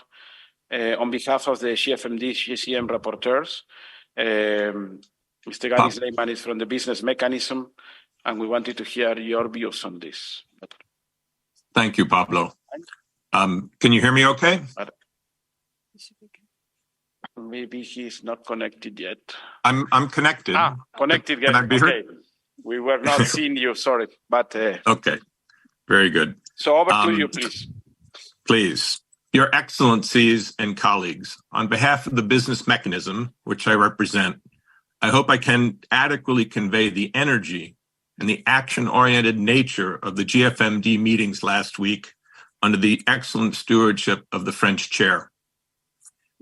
on behalf of the GFMD, GCM rapporteurs. Mr. Gary Slaiman is from the business mechanism, and we wanted to hear your views on this. Thank you, Pablo. Can you hear me okay? Maybe he's not connected yet. I'm connected. Connected. Can I be heard? Okay. We were not seeing you, sorry. But okay, very good. So over to you, please. Please. Your Excellencies and colleagues, on behalf of the business mechanism, which I represent, I hope I can adequately convey the energy and the action-oriented nature of the GFMD meetings last week under the excellent stewardship of the French chair.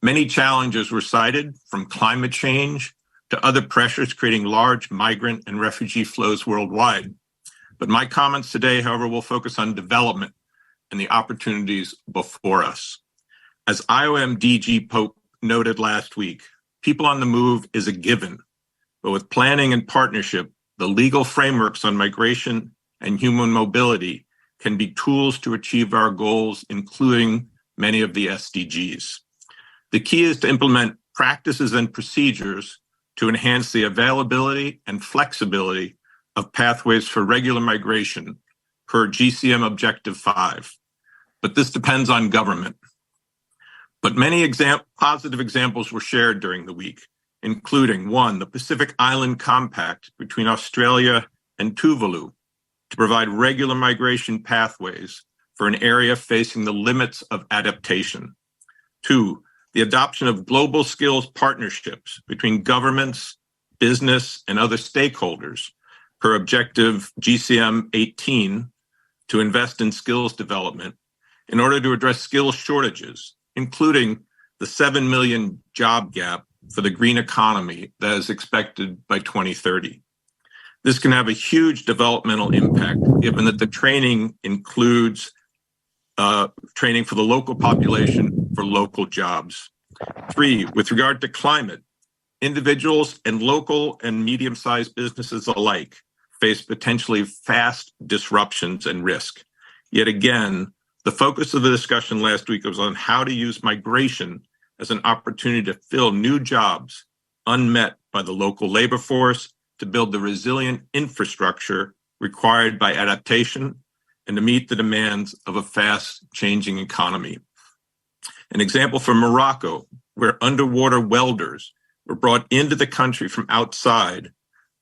Many challenges were cited, from climate change to other pressures creating large migrant and refugee flows worldwide. But my comments today, however, will focus on development and the opportunities before us. As IOM DG Pope noted last week, people on the move is a given, but with planning and partnership, the legal frameworks on migration and human mobility can be tools to achieve our goals, including many of the SDGs. The key is to implement practices and procedures to enhance the availability and flexibility of pathways for regular migration per GCM Objective 5. But this depends on government. But many positive examples were shared during the week, including one, the Pacific Island Compact between Australia and Tuvalu to provide regular migration pathways for an area facing the limits of adaptation. Two, the adoption of global skills partnerships between governments, business, and other stakeholders per Objective GCM 18 to invest in skills development in order to address skills shortages, including the 7 million job gap for the green economy that is expected by 2030. This can have a huge developmental impact, given that the training includes training for the local population for local jobs. Three, with regard to climate, individuals and local and medium-sized businesses alike face potentially fast disruptions and risk. Yet again, the focus of the discussion last week was on how to use migration as an opportunity to fill new jobs unmet by the local labor force, to build the resilient infrastructure required by adaptation, and to meet the demands of a fast-changing economy. An example from Morocco, where underwater welders were brought into the country from outside,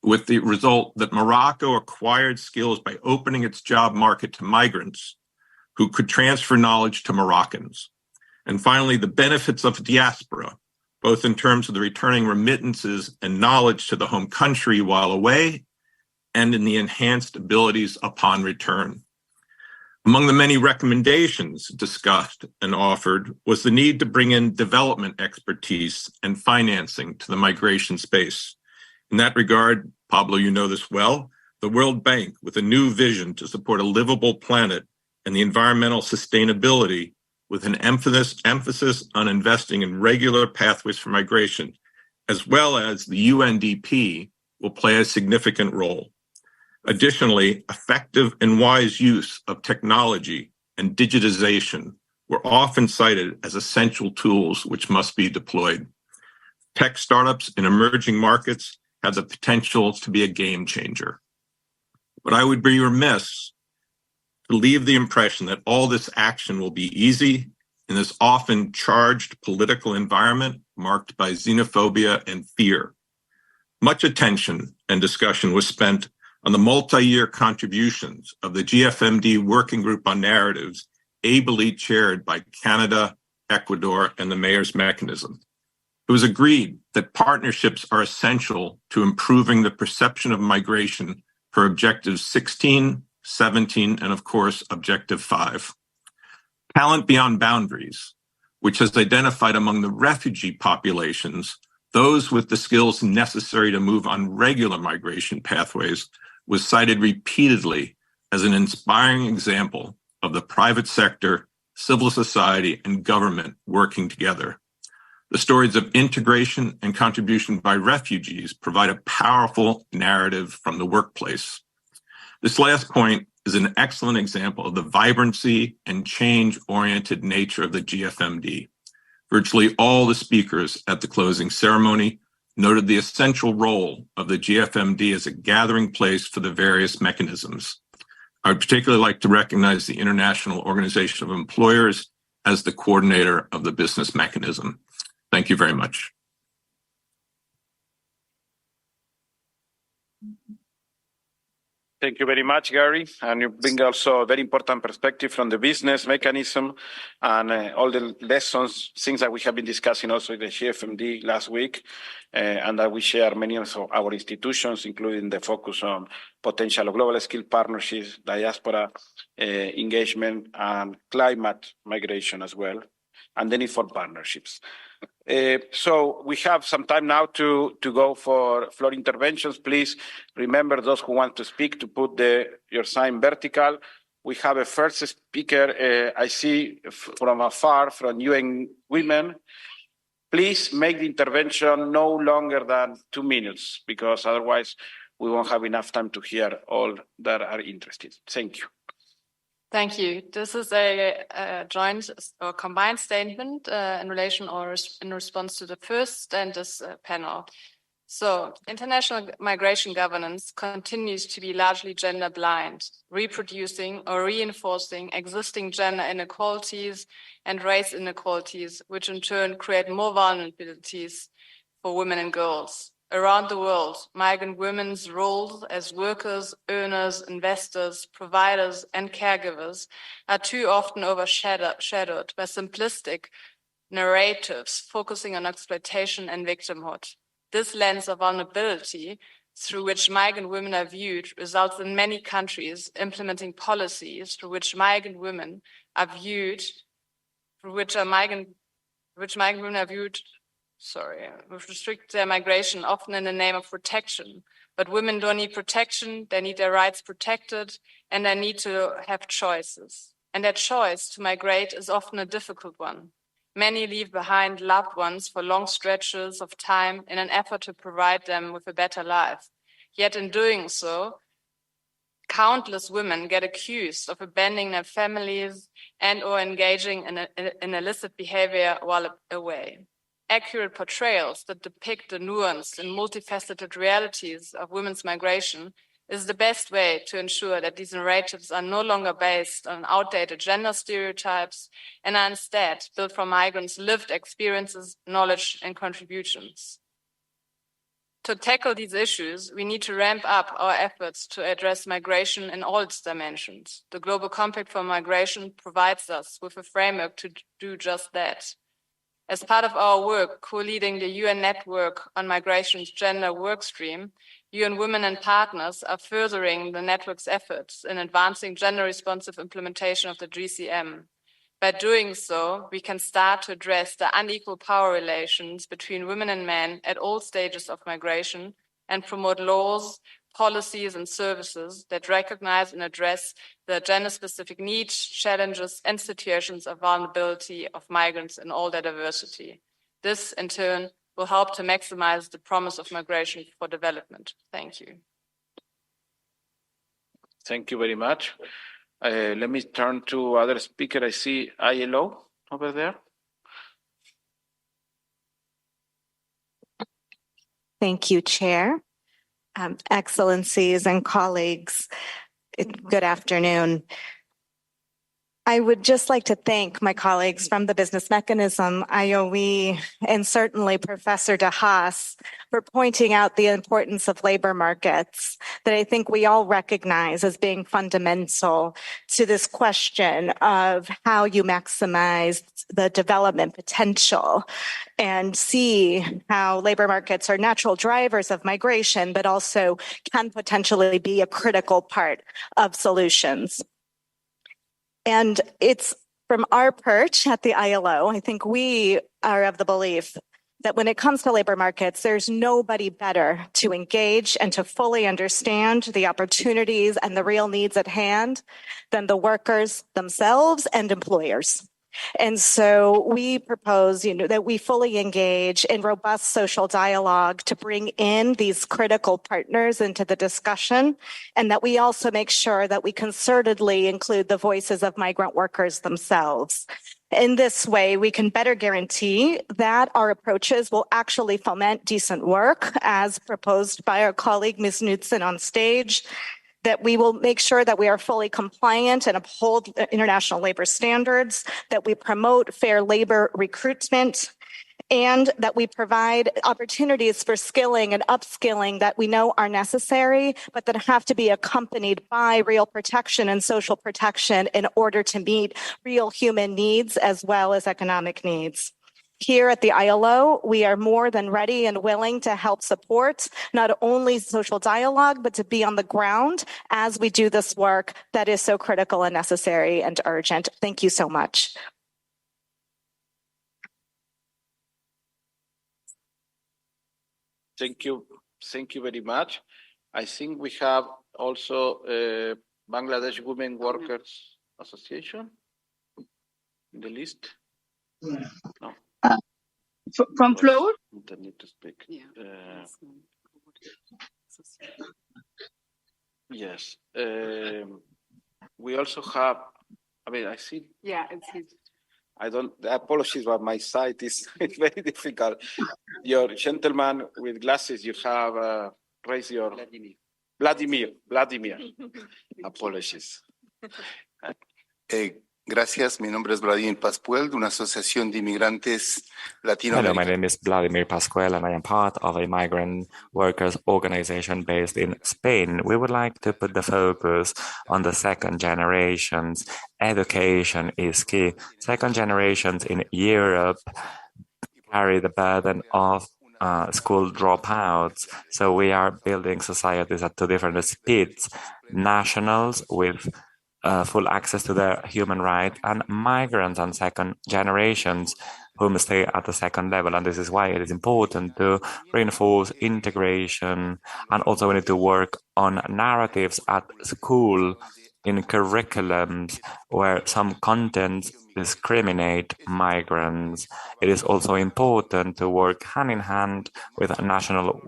with the result that Morocco acquired skills by opening its job market to migrants who could transfer knowledge to Moroccans. And finally, the benefits of diaspora, both in terms of the returning remittances and knowledge to the home country while away, and in the enhanced abilities upon return. Among the many recommendations discussed and offered was the need to bring in development expertise and financing to the migration space. In that regard, Pablo, you know this well, the World Bank, with a new vision to support a livable planet and the environmental sustainability, with an emphasis on investing in regular pathways for migration, as well as the UNDP, will play a significant role. Additionally, effective and wise use of technology and digitization were often cited as essential tools which must be deployed. Tech startups in emerging markets have the potential to be a game changer. But I would be remiss to leave the impression that all this action will be easy in this often charged political environment marked by xenophobia and fear. Much attention and discussion was spent on the multi-year contributions of the GFMD Working Group on Narratives, ably chaired by Canada, Ecuador, and the Mayor's Mechanism. It was agreed that partnerships are essential to improving the perception of migration per Objectives 16, 17, and of course, Objective 5. Talent Beyond Boundaries, which has identified among the refugee populations those with the skills necessary to move on regular migration pathways, was cited repeatedly as an inspiring example of the private sector, civil society, and government working together. The stories of integration and contribution by refugees provide a powerful narrative from the workplace. This last point is an excellent example of the vibrancy and change-oriented nature of the GFMD. Virtually all the speakers at the closing ceremony noted the essential role of the GFMD as a gathering place for the various mechanisms. I would particularly like to recognize the International Organization of Employers as the coordinator of the business mechanism. Thank you very much. Thank you very much, Gary. And you bring also a very important perspective from the business mechanism and all the lessons, things that we have been discussing also in the GFMD last week, and that we share many of our institutions, including the focus on potential global skill partnerships, diaspora engagement, and climate migration as well, and the need for partnerships. So we have some time now to go for floor interventions. Please remember those who want to speak to put your sign vertical. We have a first speaker, I see from afar, from UN Women. Please make the intervention no longer than 2 minutes, because otherwise we won't have enough time to hear all that are interested. Thank you. Thank you. This is a joint or combined statement in relation or in response to the first and this panel. So, international migration governance continues to be largely gender blind, reproducing or reinforcing existing gender inequalities and race inequalities, which in turn create more vulnerabilities for women and girls. Around the world, migrant women's roles as workers, earners, investors, providers, and caregivers are too often overshadowed by simplistic narratives focusing on exploitation and victimhood. This lens of vulnerability through which migrant women are viewed results in many countries implementing policies through which migrant women are viewed, which restrict their migration, often in the name of protection. But women don't need protection, they need their rights protected, and they need to have choices. And that choice to migrate is often a difficult one. Many leave behind loved ones for long stretches of time in an effort to provide them with a better life. Yet in doing so, countless women get accused of abandoning their families and or engaging in illicit behavior while away. Accurate portrayals that depict the nuanced and multifaceted realities of women's migration is the best way to ensure that these narratives are no longer based on outdated gender stereotypes and are instead built from migrants' lived experiences, knowledge, and contributions. To tackle these issues, we need to ramp up our efforts to address migration in all its dimensions. The Global Compact for Migration provides us with a framework to do just that. As part of our work, co-leading the UN Network on Migration's Gender Workstream, UN Women and partners are furthering the network's efforts in advancing gender-responsive implementation of the GCM. By doing so, we can start to address the unequal power relations between women and men at all stages of migration and promote laws, policies, and services that recognize and address the gender-specific needs, challenges, and situations of vulnerability of migrants in all their diversity. This, in turn, will help to maximize the promise of migration for development. Thank you. Thank you very much. Let me turn to other speaker. I see ILO over there. Thank you, Chair. Excellencies and colleagues, good afternoon. I would just like to thank my colleagues from the Business Mechanism, IOE, and certainly Professor de Haas for pointing out the importance of labor markets that I think we all recognize as being fundamental to this question of how you maximize the development potential and see how labor markets are natural drivers of migration, but also can potentially be a critical part of solutions. And it's from our perch at the ILO, I think we are of the belief that when it comes to labor markets, there's nobody better to engage and to fully understand the opportunities and the real needs at hand than the workers themselves and employers. And so we propose, that we fully engage in robust social dialogue to bring in these critical partners into the discussion, and that we also make sure that we concertedly include the voices of migrant workers themselves. In this way, we can better guarantee that our approaches will actually foment decent work, as proposed by our colleague, Ms. Knudsen, on stage, that we will make sure that we are fully compliant and uphold international labor standards, that we promote fair labor recruitment, and that we provide opportunities for skilling and upskilling that we know are necessary, but that have to be accompanied by real protection and social protection in order to meet real human needs as well as economic needs. Here at the ILO, we are more than ready and willing to help support not only social dialogue, but to be on the ground as we do this work that is so critical and necessary and urgent. Thank you so much. Thank you. Thank you very much. I think we have also Bangladesh Women Workers Association in the list. No. From floor? Need to speak. Yeah. Yes. We also have, I see. Yeah, it's his. The apologies, but my sight is it's very difficult. Your gentleman with glasses, you have raised your... Vladimir. Apologies. Gracias. Mi nombre es Vladimir Pascual, de una asociación de inmigrantes latinoamericanos. Hello, my name is Vladimir Pascual, and I am part of a migrant workers organization based in Spain. We would like to put the focus on the second generations. Education is key. Second generations in Europe carry the burden of school dropouts. So we are building societies at two different speeds. Nationals with full access to their human rights, and migrants and second generations whom stay at the second level. And this is why it is important to reinforce integration, and also we need to work on narratives at school in curriculums where some contents discriminate migrants. It is also important to work hand in hand with national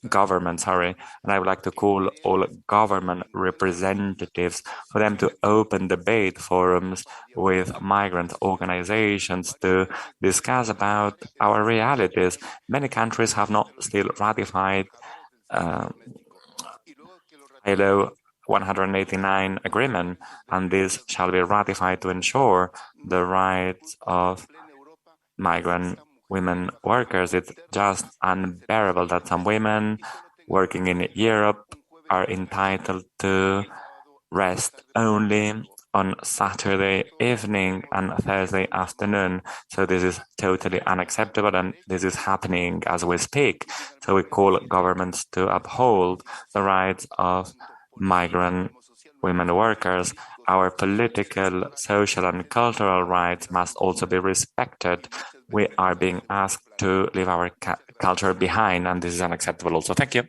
governments, and I would like to call all government representatives for them to open debate forums with migrant organizations to discuss about our realities. Many countries have not still ratified ILO 189 agreement, and this shall be ratified to ensure the rights of migrant women workers. It's just unbearable that some women working in Europe are entitled to rest only on Saturday evening and Thursday afternoon. So this is totally unacceptable, and this is happening as we speak. So we call governments to uphold the rights of migrant women workers. Our political, social, and cultural rights must also be respected. We are being asked to leave our culture behind, and this is unacceptable also. Thank you.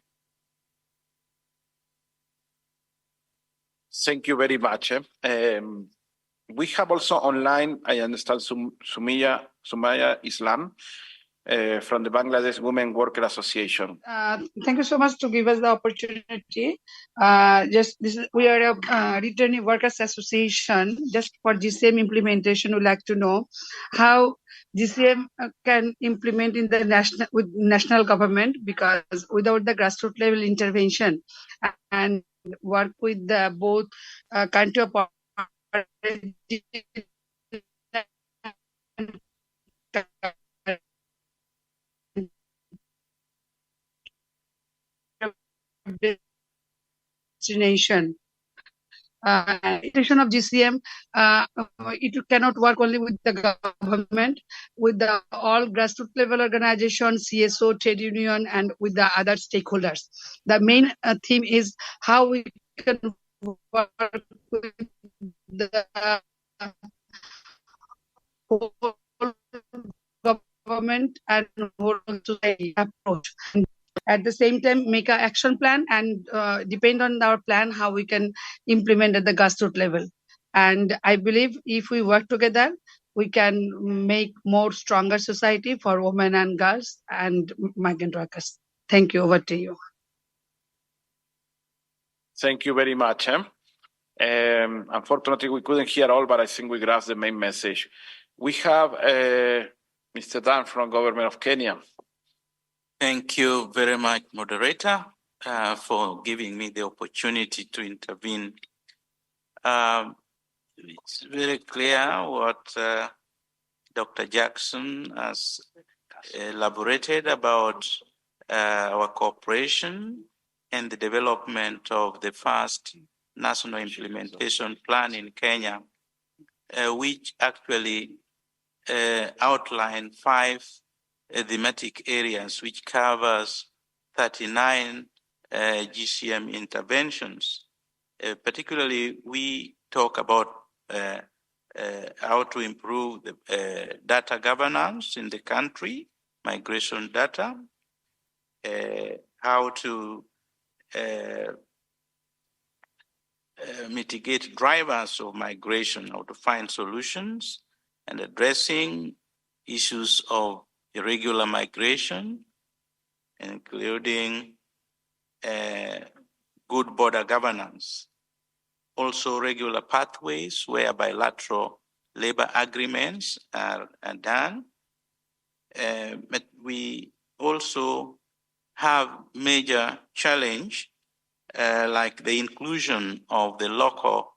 Thank you very much. We have also online, I understand, Sumaiya Islam from the Bangladesh Women Worker Association. Thank you so much to give us the opportunity. We are a returning workers association. Just for GCM implementation, we'd like to know how GCM can implement in the national government, because without the grassroots level intervention and work with the both country of destination. Institution of GCM, it cannot work only with the government, with the all grassroots level organizations, CSO, trade union, and with the other stakeholders. The main theme is how we can work with the whole government and whole society approach. At the same time, make an action plan and depend on our plan how we can implement at the grassroots level. And I believe if we work together, we can make more stronger society for women and girls and migrant workers. Thank you. Over to you. Thank you very much. Unfortunately, we couldn't hear all, but I think we grasped the main message. We have Mr. Dan from Government of Kenya. Thank you very much, moderator, for giving me the opportunity to intervene. It's very clear what Dr. Jackson has elaborated about our cooperation and the development of the first national implementation plan in Kenya, which actually outlined 5 thematic areas, which covers 39 GCM interventions. Particularly, we talk about how to improve the data governance in the country, migration data, how to mitigate drivers of migration, how to find solutions, and addressing issues of irregular migration, including good border governance. Also, regular pathways where bilateral labor agreements are done. But we also have major challenge like the inclusion of the local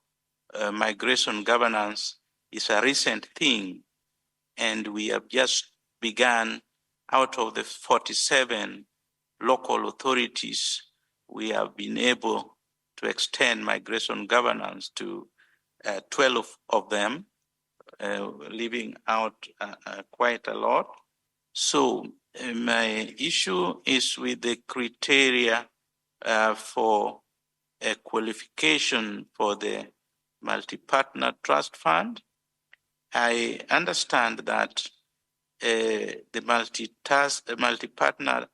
migration governance is a recent thing, and we have just begun. Out of the 47 local authorities, we have been able to extend migration governance to 12 of them, leaving out quite a lot. So my issue is with the criteria for a qualification for the multi-partner trust fund. I understand that the multi-partner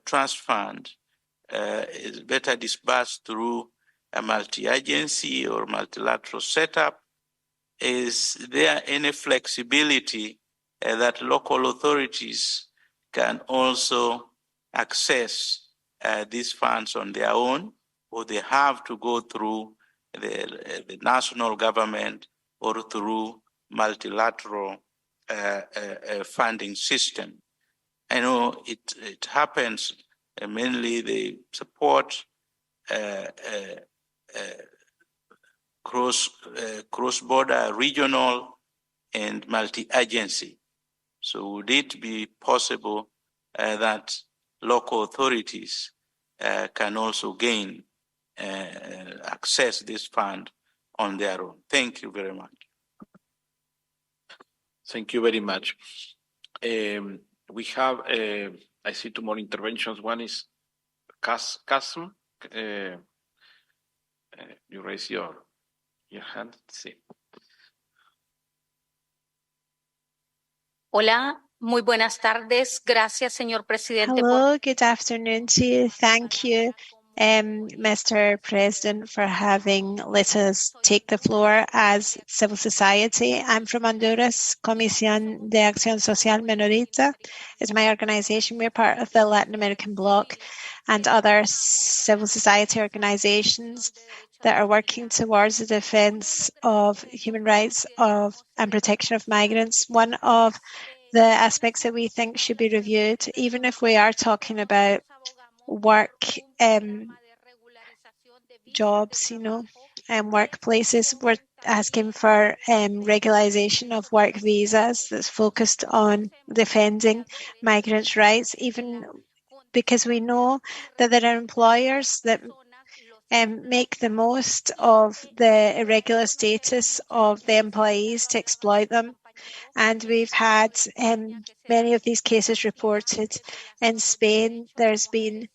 trust fund is better disbursed through a multi-agency or multilateral setup. Is there any flexibility that local authorities can also access these funds on their own, or they have to go through the national government or through multilateral funding system? I know it happens mainly they support cross-border, regional, and multi-agency. So would it be possible that local authorities can also gain access this fund on their own? Thank you very much. Thank you very much. We have, I see 2 more interventions. One is CASM. You raise your hand. Sí. Hola, muy buenas tardes. Gracias, señor presidente. Hello, good afternoon to you. Thank you, Mr. President, for having let us take the floor as civil society. I'm from Honduras, Comisión de Acción Social Minorita. It's my organization. We're part of the Latin American Bloc and other civil society organizations that are working towards the defense of human rights and protection of migrants. One of the aspects that we think should be reviewed, even if we are talking about work jobs, and workplaces, we're asking for regularization of work visas that's focused on defending migrants' rights, even because we know that there are employers that make the most of the irregular status of the employees to exploit them. And we've had many of these cases reported. In Spain, there's been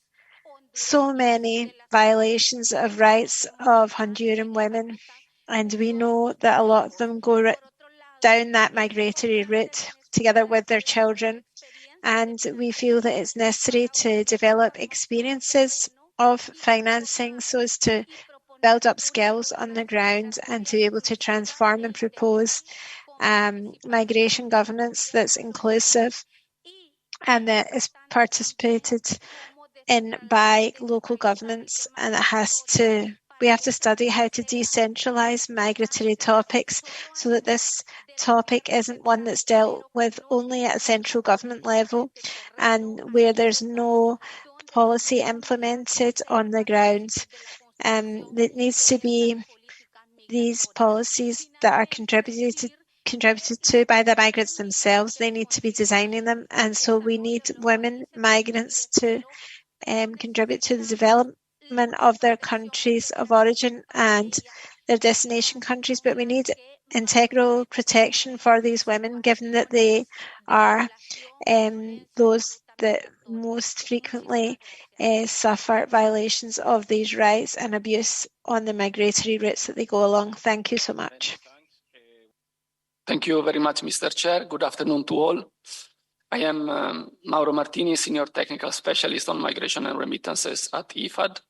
so many violations of rights of Honduran women, and we know that a lot of them go down that migratory route together with their children. And we feel that it's necessary to develop experiences of financing so as to build up skills on the ground and to be able to transform and propose migration governance that's inclusive and that is participated in by local governments, and we have to study how to decentralise migratory topics so that this topic isn't one that's dealt with only at a central government level and where there's no policy implemented on the ground. It needs to be these policies that are contributed to by the migrants themselves. They need to be designing them, and so we need women migrants to contribute to the development of their countries of origin and their destination countries, but we need integral protection for these women, given that they are those that most frequently suffer violations of these rights and abuse on the migratory routes that they go along. Thank you so much. Thank you very much, Mr. Chair. Good afternoon to all. I am Mauro Martini, Senior Technical Specialist on Migration and Remittances at IFAD.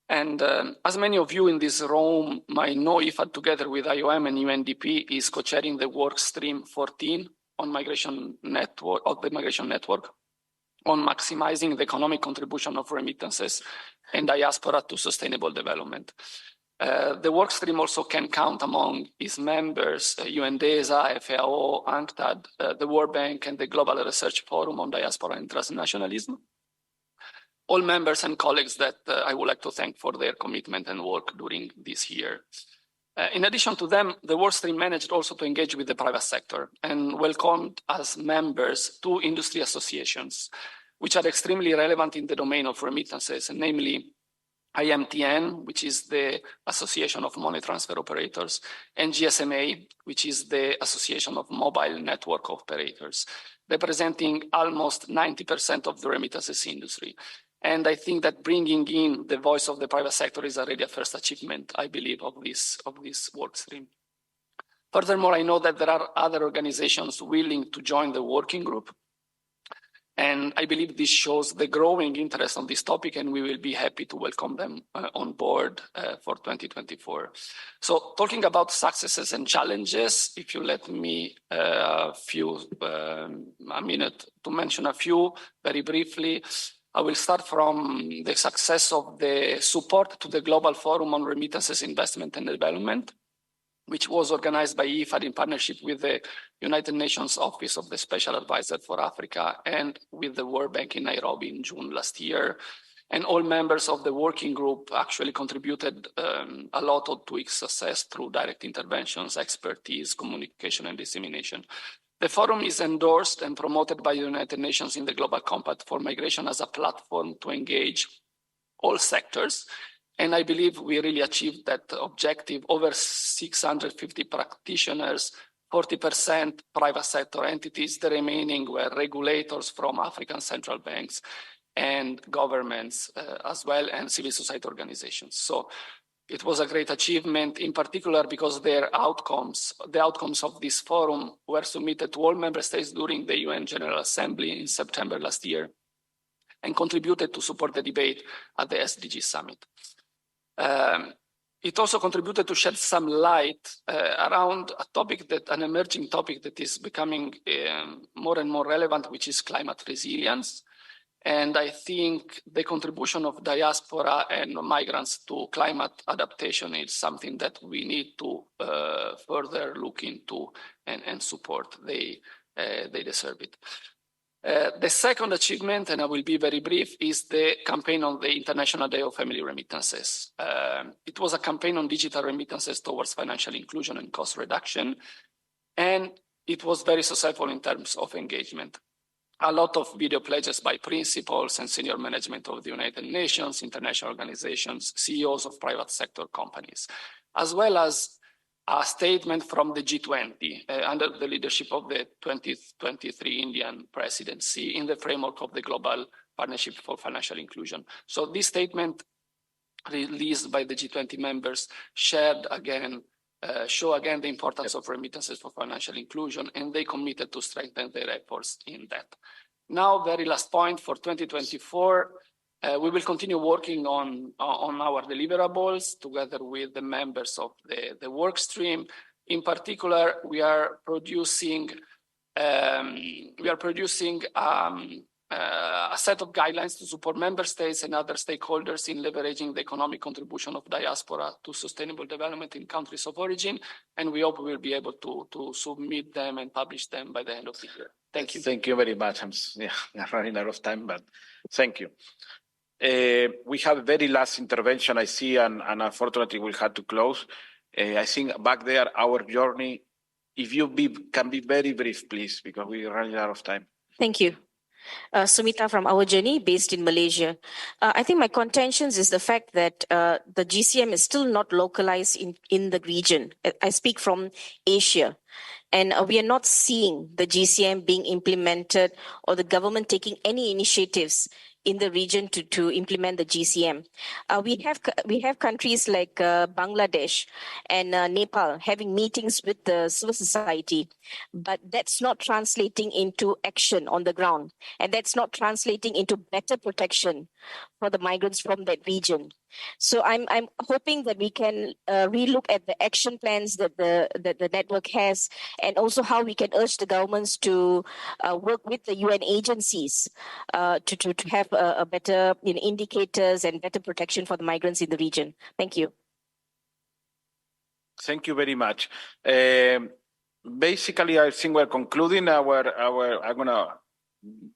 And as many of you in this room might know, IFAD, together with IOM and UNDP, is co-chairing the work stream 14 on migration network, of the migration network, on maximizing the economic contribution of remittances and diaspora to sustainable development. The work stream also can count among its members UNDESA, FAO, UNCTAD, the World Bank, and the Global Research Forum on Diaspora and Transnationalism. All members and colleagues that I would like to thank for their commitment and work during this year. In addition to them, the work stream managed also to engage with the private sector and welcomed as members 2 industry associations, which are extremely relevant in the domain of remittances, namely IMTN, which is the Association of Money Transfer Operators, and GSMA, which is the Association of Mobile Network Operators, representing almost 90% of the remittances industry. And I think that bringing in the voice of the private sector is already a first achievement, I believe, of this work stream. Furthermore, I know that there are other organizations willing to join the working group. And I believe this shows the growing interest on this topic, and we will be happy to welcome them on board for 2024. So talking about successes and challenges, if you let me a minute to mention a few very briefly, I will start from the success of the support to the Global Forum on Remittances, Investment and Development, which was organized by IFAD in partnership with the United Nations Office of the Special Advisor for Africa and with the World Bank in Nairobi in June last year. And all members of the working group actually contributed a lot to its success through direct interventions, expertise, communication, and dissemination. The forum is endorsed and promoted by the United Nations in the Global Compact for Migration as a platform to engage all sectors. And I believe we really achieved that objective. Over 650 practitioners, 40% private sector entities, the remaining were regulators from African central banks and governments as well, and civil society organizations. So it was a great achievement, in particular because the outcomes of this forum were submitted to all member states during the UN General Assembly in September last year and contributed to support the debate at the SDG Summit. It also contributed to shed some light around an emerging topic that is becoming more and more relevant, which is climate resilience. And I think the contribution of diaspora and migrants to climate adaptation is something that we need to further look into and support. They deserve it. The second achievement, and I will be very brief, is the campaign on the International Day of Family Remittances. It was a campaign on digital remittances towards financial inclusion and cost reduction, and it was very successful in terms of engagement. A lot of video pledges by principals and senior management of the United Nations, international organizations, CEOs of private sector companies, as well as a statement from the G20 under the leadership of the 2023 Indian presidency in the framework of the Global Partnership for Financial Inclusion. So this statement released by the G20 members show again the importance of remittances for financial inclusion, and they committed to strengthen their efforts in that. Now, very last point for 2024, we will continue working on our deliverables together with the members of the work stream. In particular, we are producing a set of guidelines to support member states and other stakeholders in leveraging the economic contribution of diaspora to sustainable development in countries of origin. And we hope we'll be able to submit them and publish them by the end of the year. Thank you. Thank you very much. I'm running out of time, but thank you. We have a very last intervention I see, and unfortunately we'll have to close. I think back there, our journey, if you can be very brief, please, because we're running out of time. Thank you. Sumita from Our Journey, based in Malaysia. I think my contentions is the fact that the GCM is still not localized in the region. I speak from Asia. And we are not seeing the GCM being implemented or the government taking any initiatives in the region to implement the GCM. We have countries like Bangladesh and Nepal having meetings with the civil society, but that's not translating into action on the ground, and that's not translating into better protection for the migrants from that region. So I'm hoping that we can relook at the action plans that the network has, and also how we can urge the governments to work with the UN agencies to have a better indicators and better protection for the migrants in the region. Thank you. Thank you very much. Basically, I think we're concluding our I'm gonna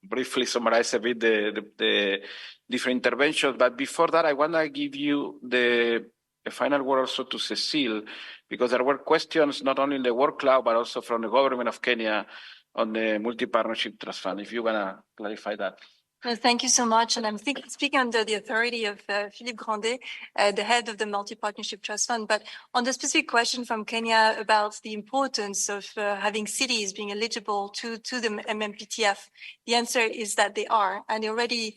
briefly summarize a bit the different interventions, but before that, I want to give you the final word also to Cécile, because there were questions not only in the work cloud, but also from the government of Kenya on the multi-partnership trust fund. If you want to clarify that. Thank you so much. And I'm speaking under the authority of Philippe Grandet, the head of the Multi-Partnership Trust Fund. But on the specific question from Kenya about the importance of having cities being eligible to the MMPTF, the answer is that they are, and they're already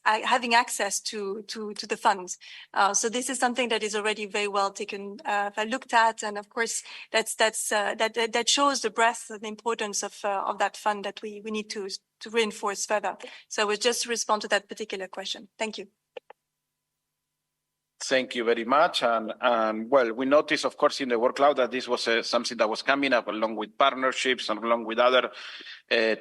having access to the funds. So this is something that is already very well taken looked at, and of course that shows the breadth and the importance of that fund that we need to reinforce further. So I would just respond to that particular question. Thank you. Thank you very much. And well, we noticed, of course, in the work cloud that this was something that was coming up along with partnerships and along with other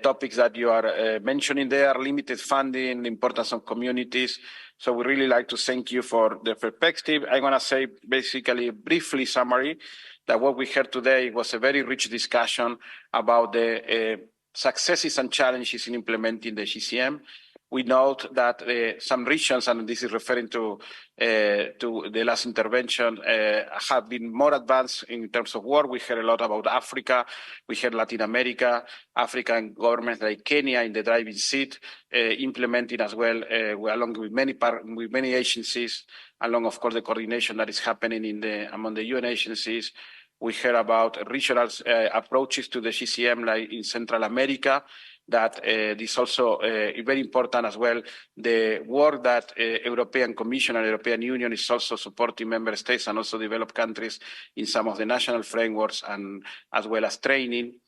topics that you are mentioning there, limited funding, the importance of communities. So we really like to thank you for the perspective. I want to say basically briefly summary that what we heard today was a very rich discussion about the successes and challenges in implementing the GCM. We note that some regions, and this is referring to the last intervention, have been more advanced in terms of work. We heard a lot about Africa. We heard Latin America, African governments like Kenya in the driving seat, implementing as well, along with many agencies, along, of course, the coordination that is happening among the UN agencies. We heard about regional approaches to the GCM, like in Central America, that is also very important as well. The work that European Commission and European Union is also supporting member states and also developed countries in some of the national frameworks, and as well as training.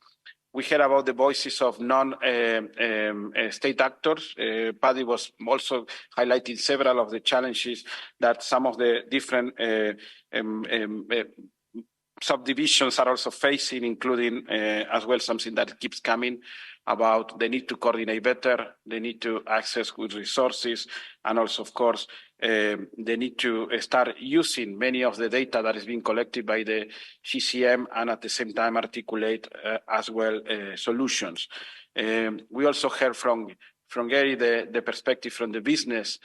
We heard about the voices of non-state actors. Paddy was also highlighting several of the challenges that some of the different subdivisions are also facing, including as well something that keeps coming about the need to coordinate better, the need to access good resources, and also, of course, the need to start using many of the data that is being collected by the GCM, and at the same time articulate as well solutions. We also heard from Gary the perspective from the business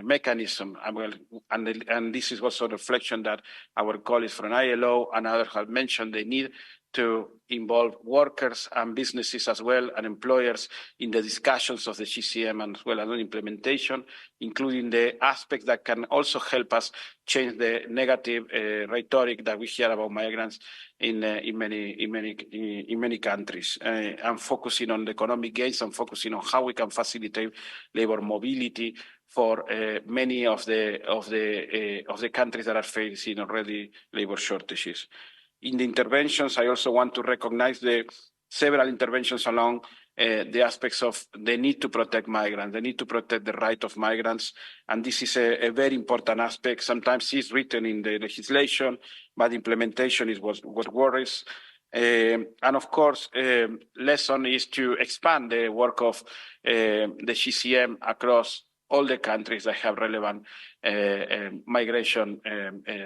mechanism, and this is also a reflection that our colleagues from ILO and others have mentioned. They need to involve workers and businesses as well, and employers in the discussions of the GCM, and as well as on implementation, including the aspects that can also help us change the negative rhetoric that we hear about migrants in many countries, and focusing on the economic gains and focusing on how we can facilitate labor mobility for many of the countries that are facing already labor shortages. In the interventions, I also want to recognize the several interventions along the aspects of the need to protect migrants, the need to protect the right of migrants. And this is a very important aspect. Sometimes it's written in the legislation, but implementation is what worries. And of course, lesson is to expand the work of the GCM across all the countries that have relevant migration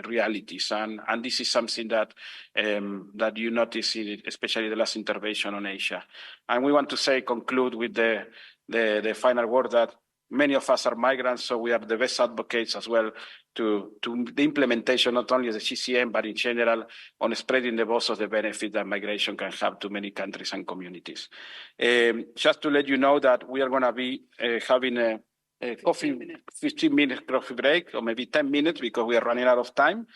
realities. And this is something that that you notice, especially the last intervention on Asia. And we want to conclude with the final word that many of us are migrants, so we are the best advocates as well to the implementation, not only of the GCM, but in general, on spreading the voice of the benefit that migration can have to many countries and communities. Just to let you know that we are going to be having a 15-minute coffee break, or maybe 10 minutes, because we are running out of time.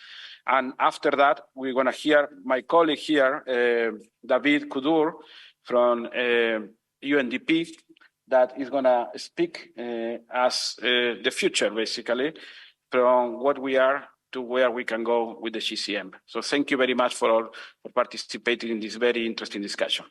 And after that, we're going to hear my colleague here, David Kudur from UNDP, that is going to speak as the future, basically, from what we are to where we can go with the GCM. So thank you very much for participating in this very interesting discussion.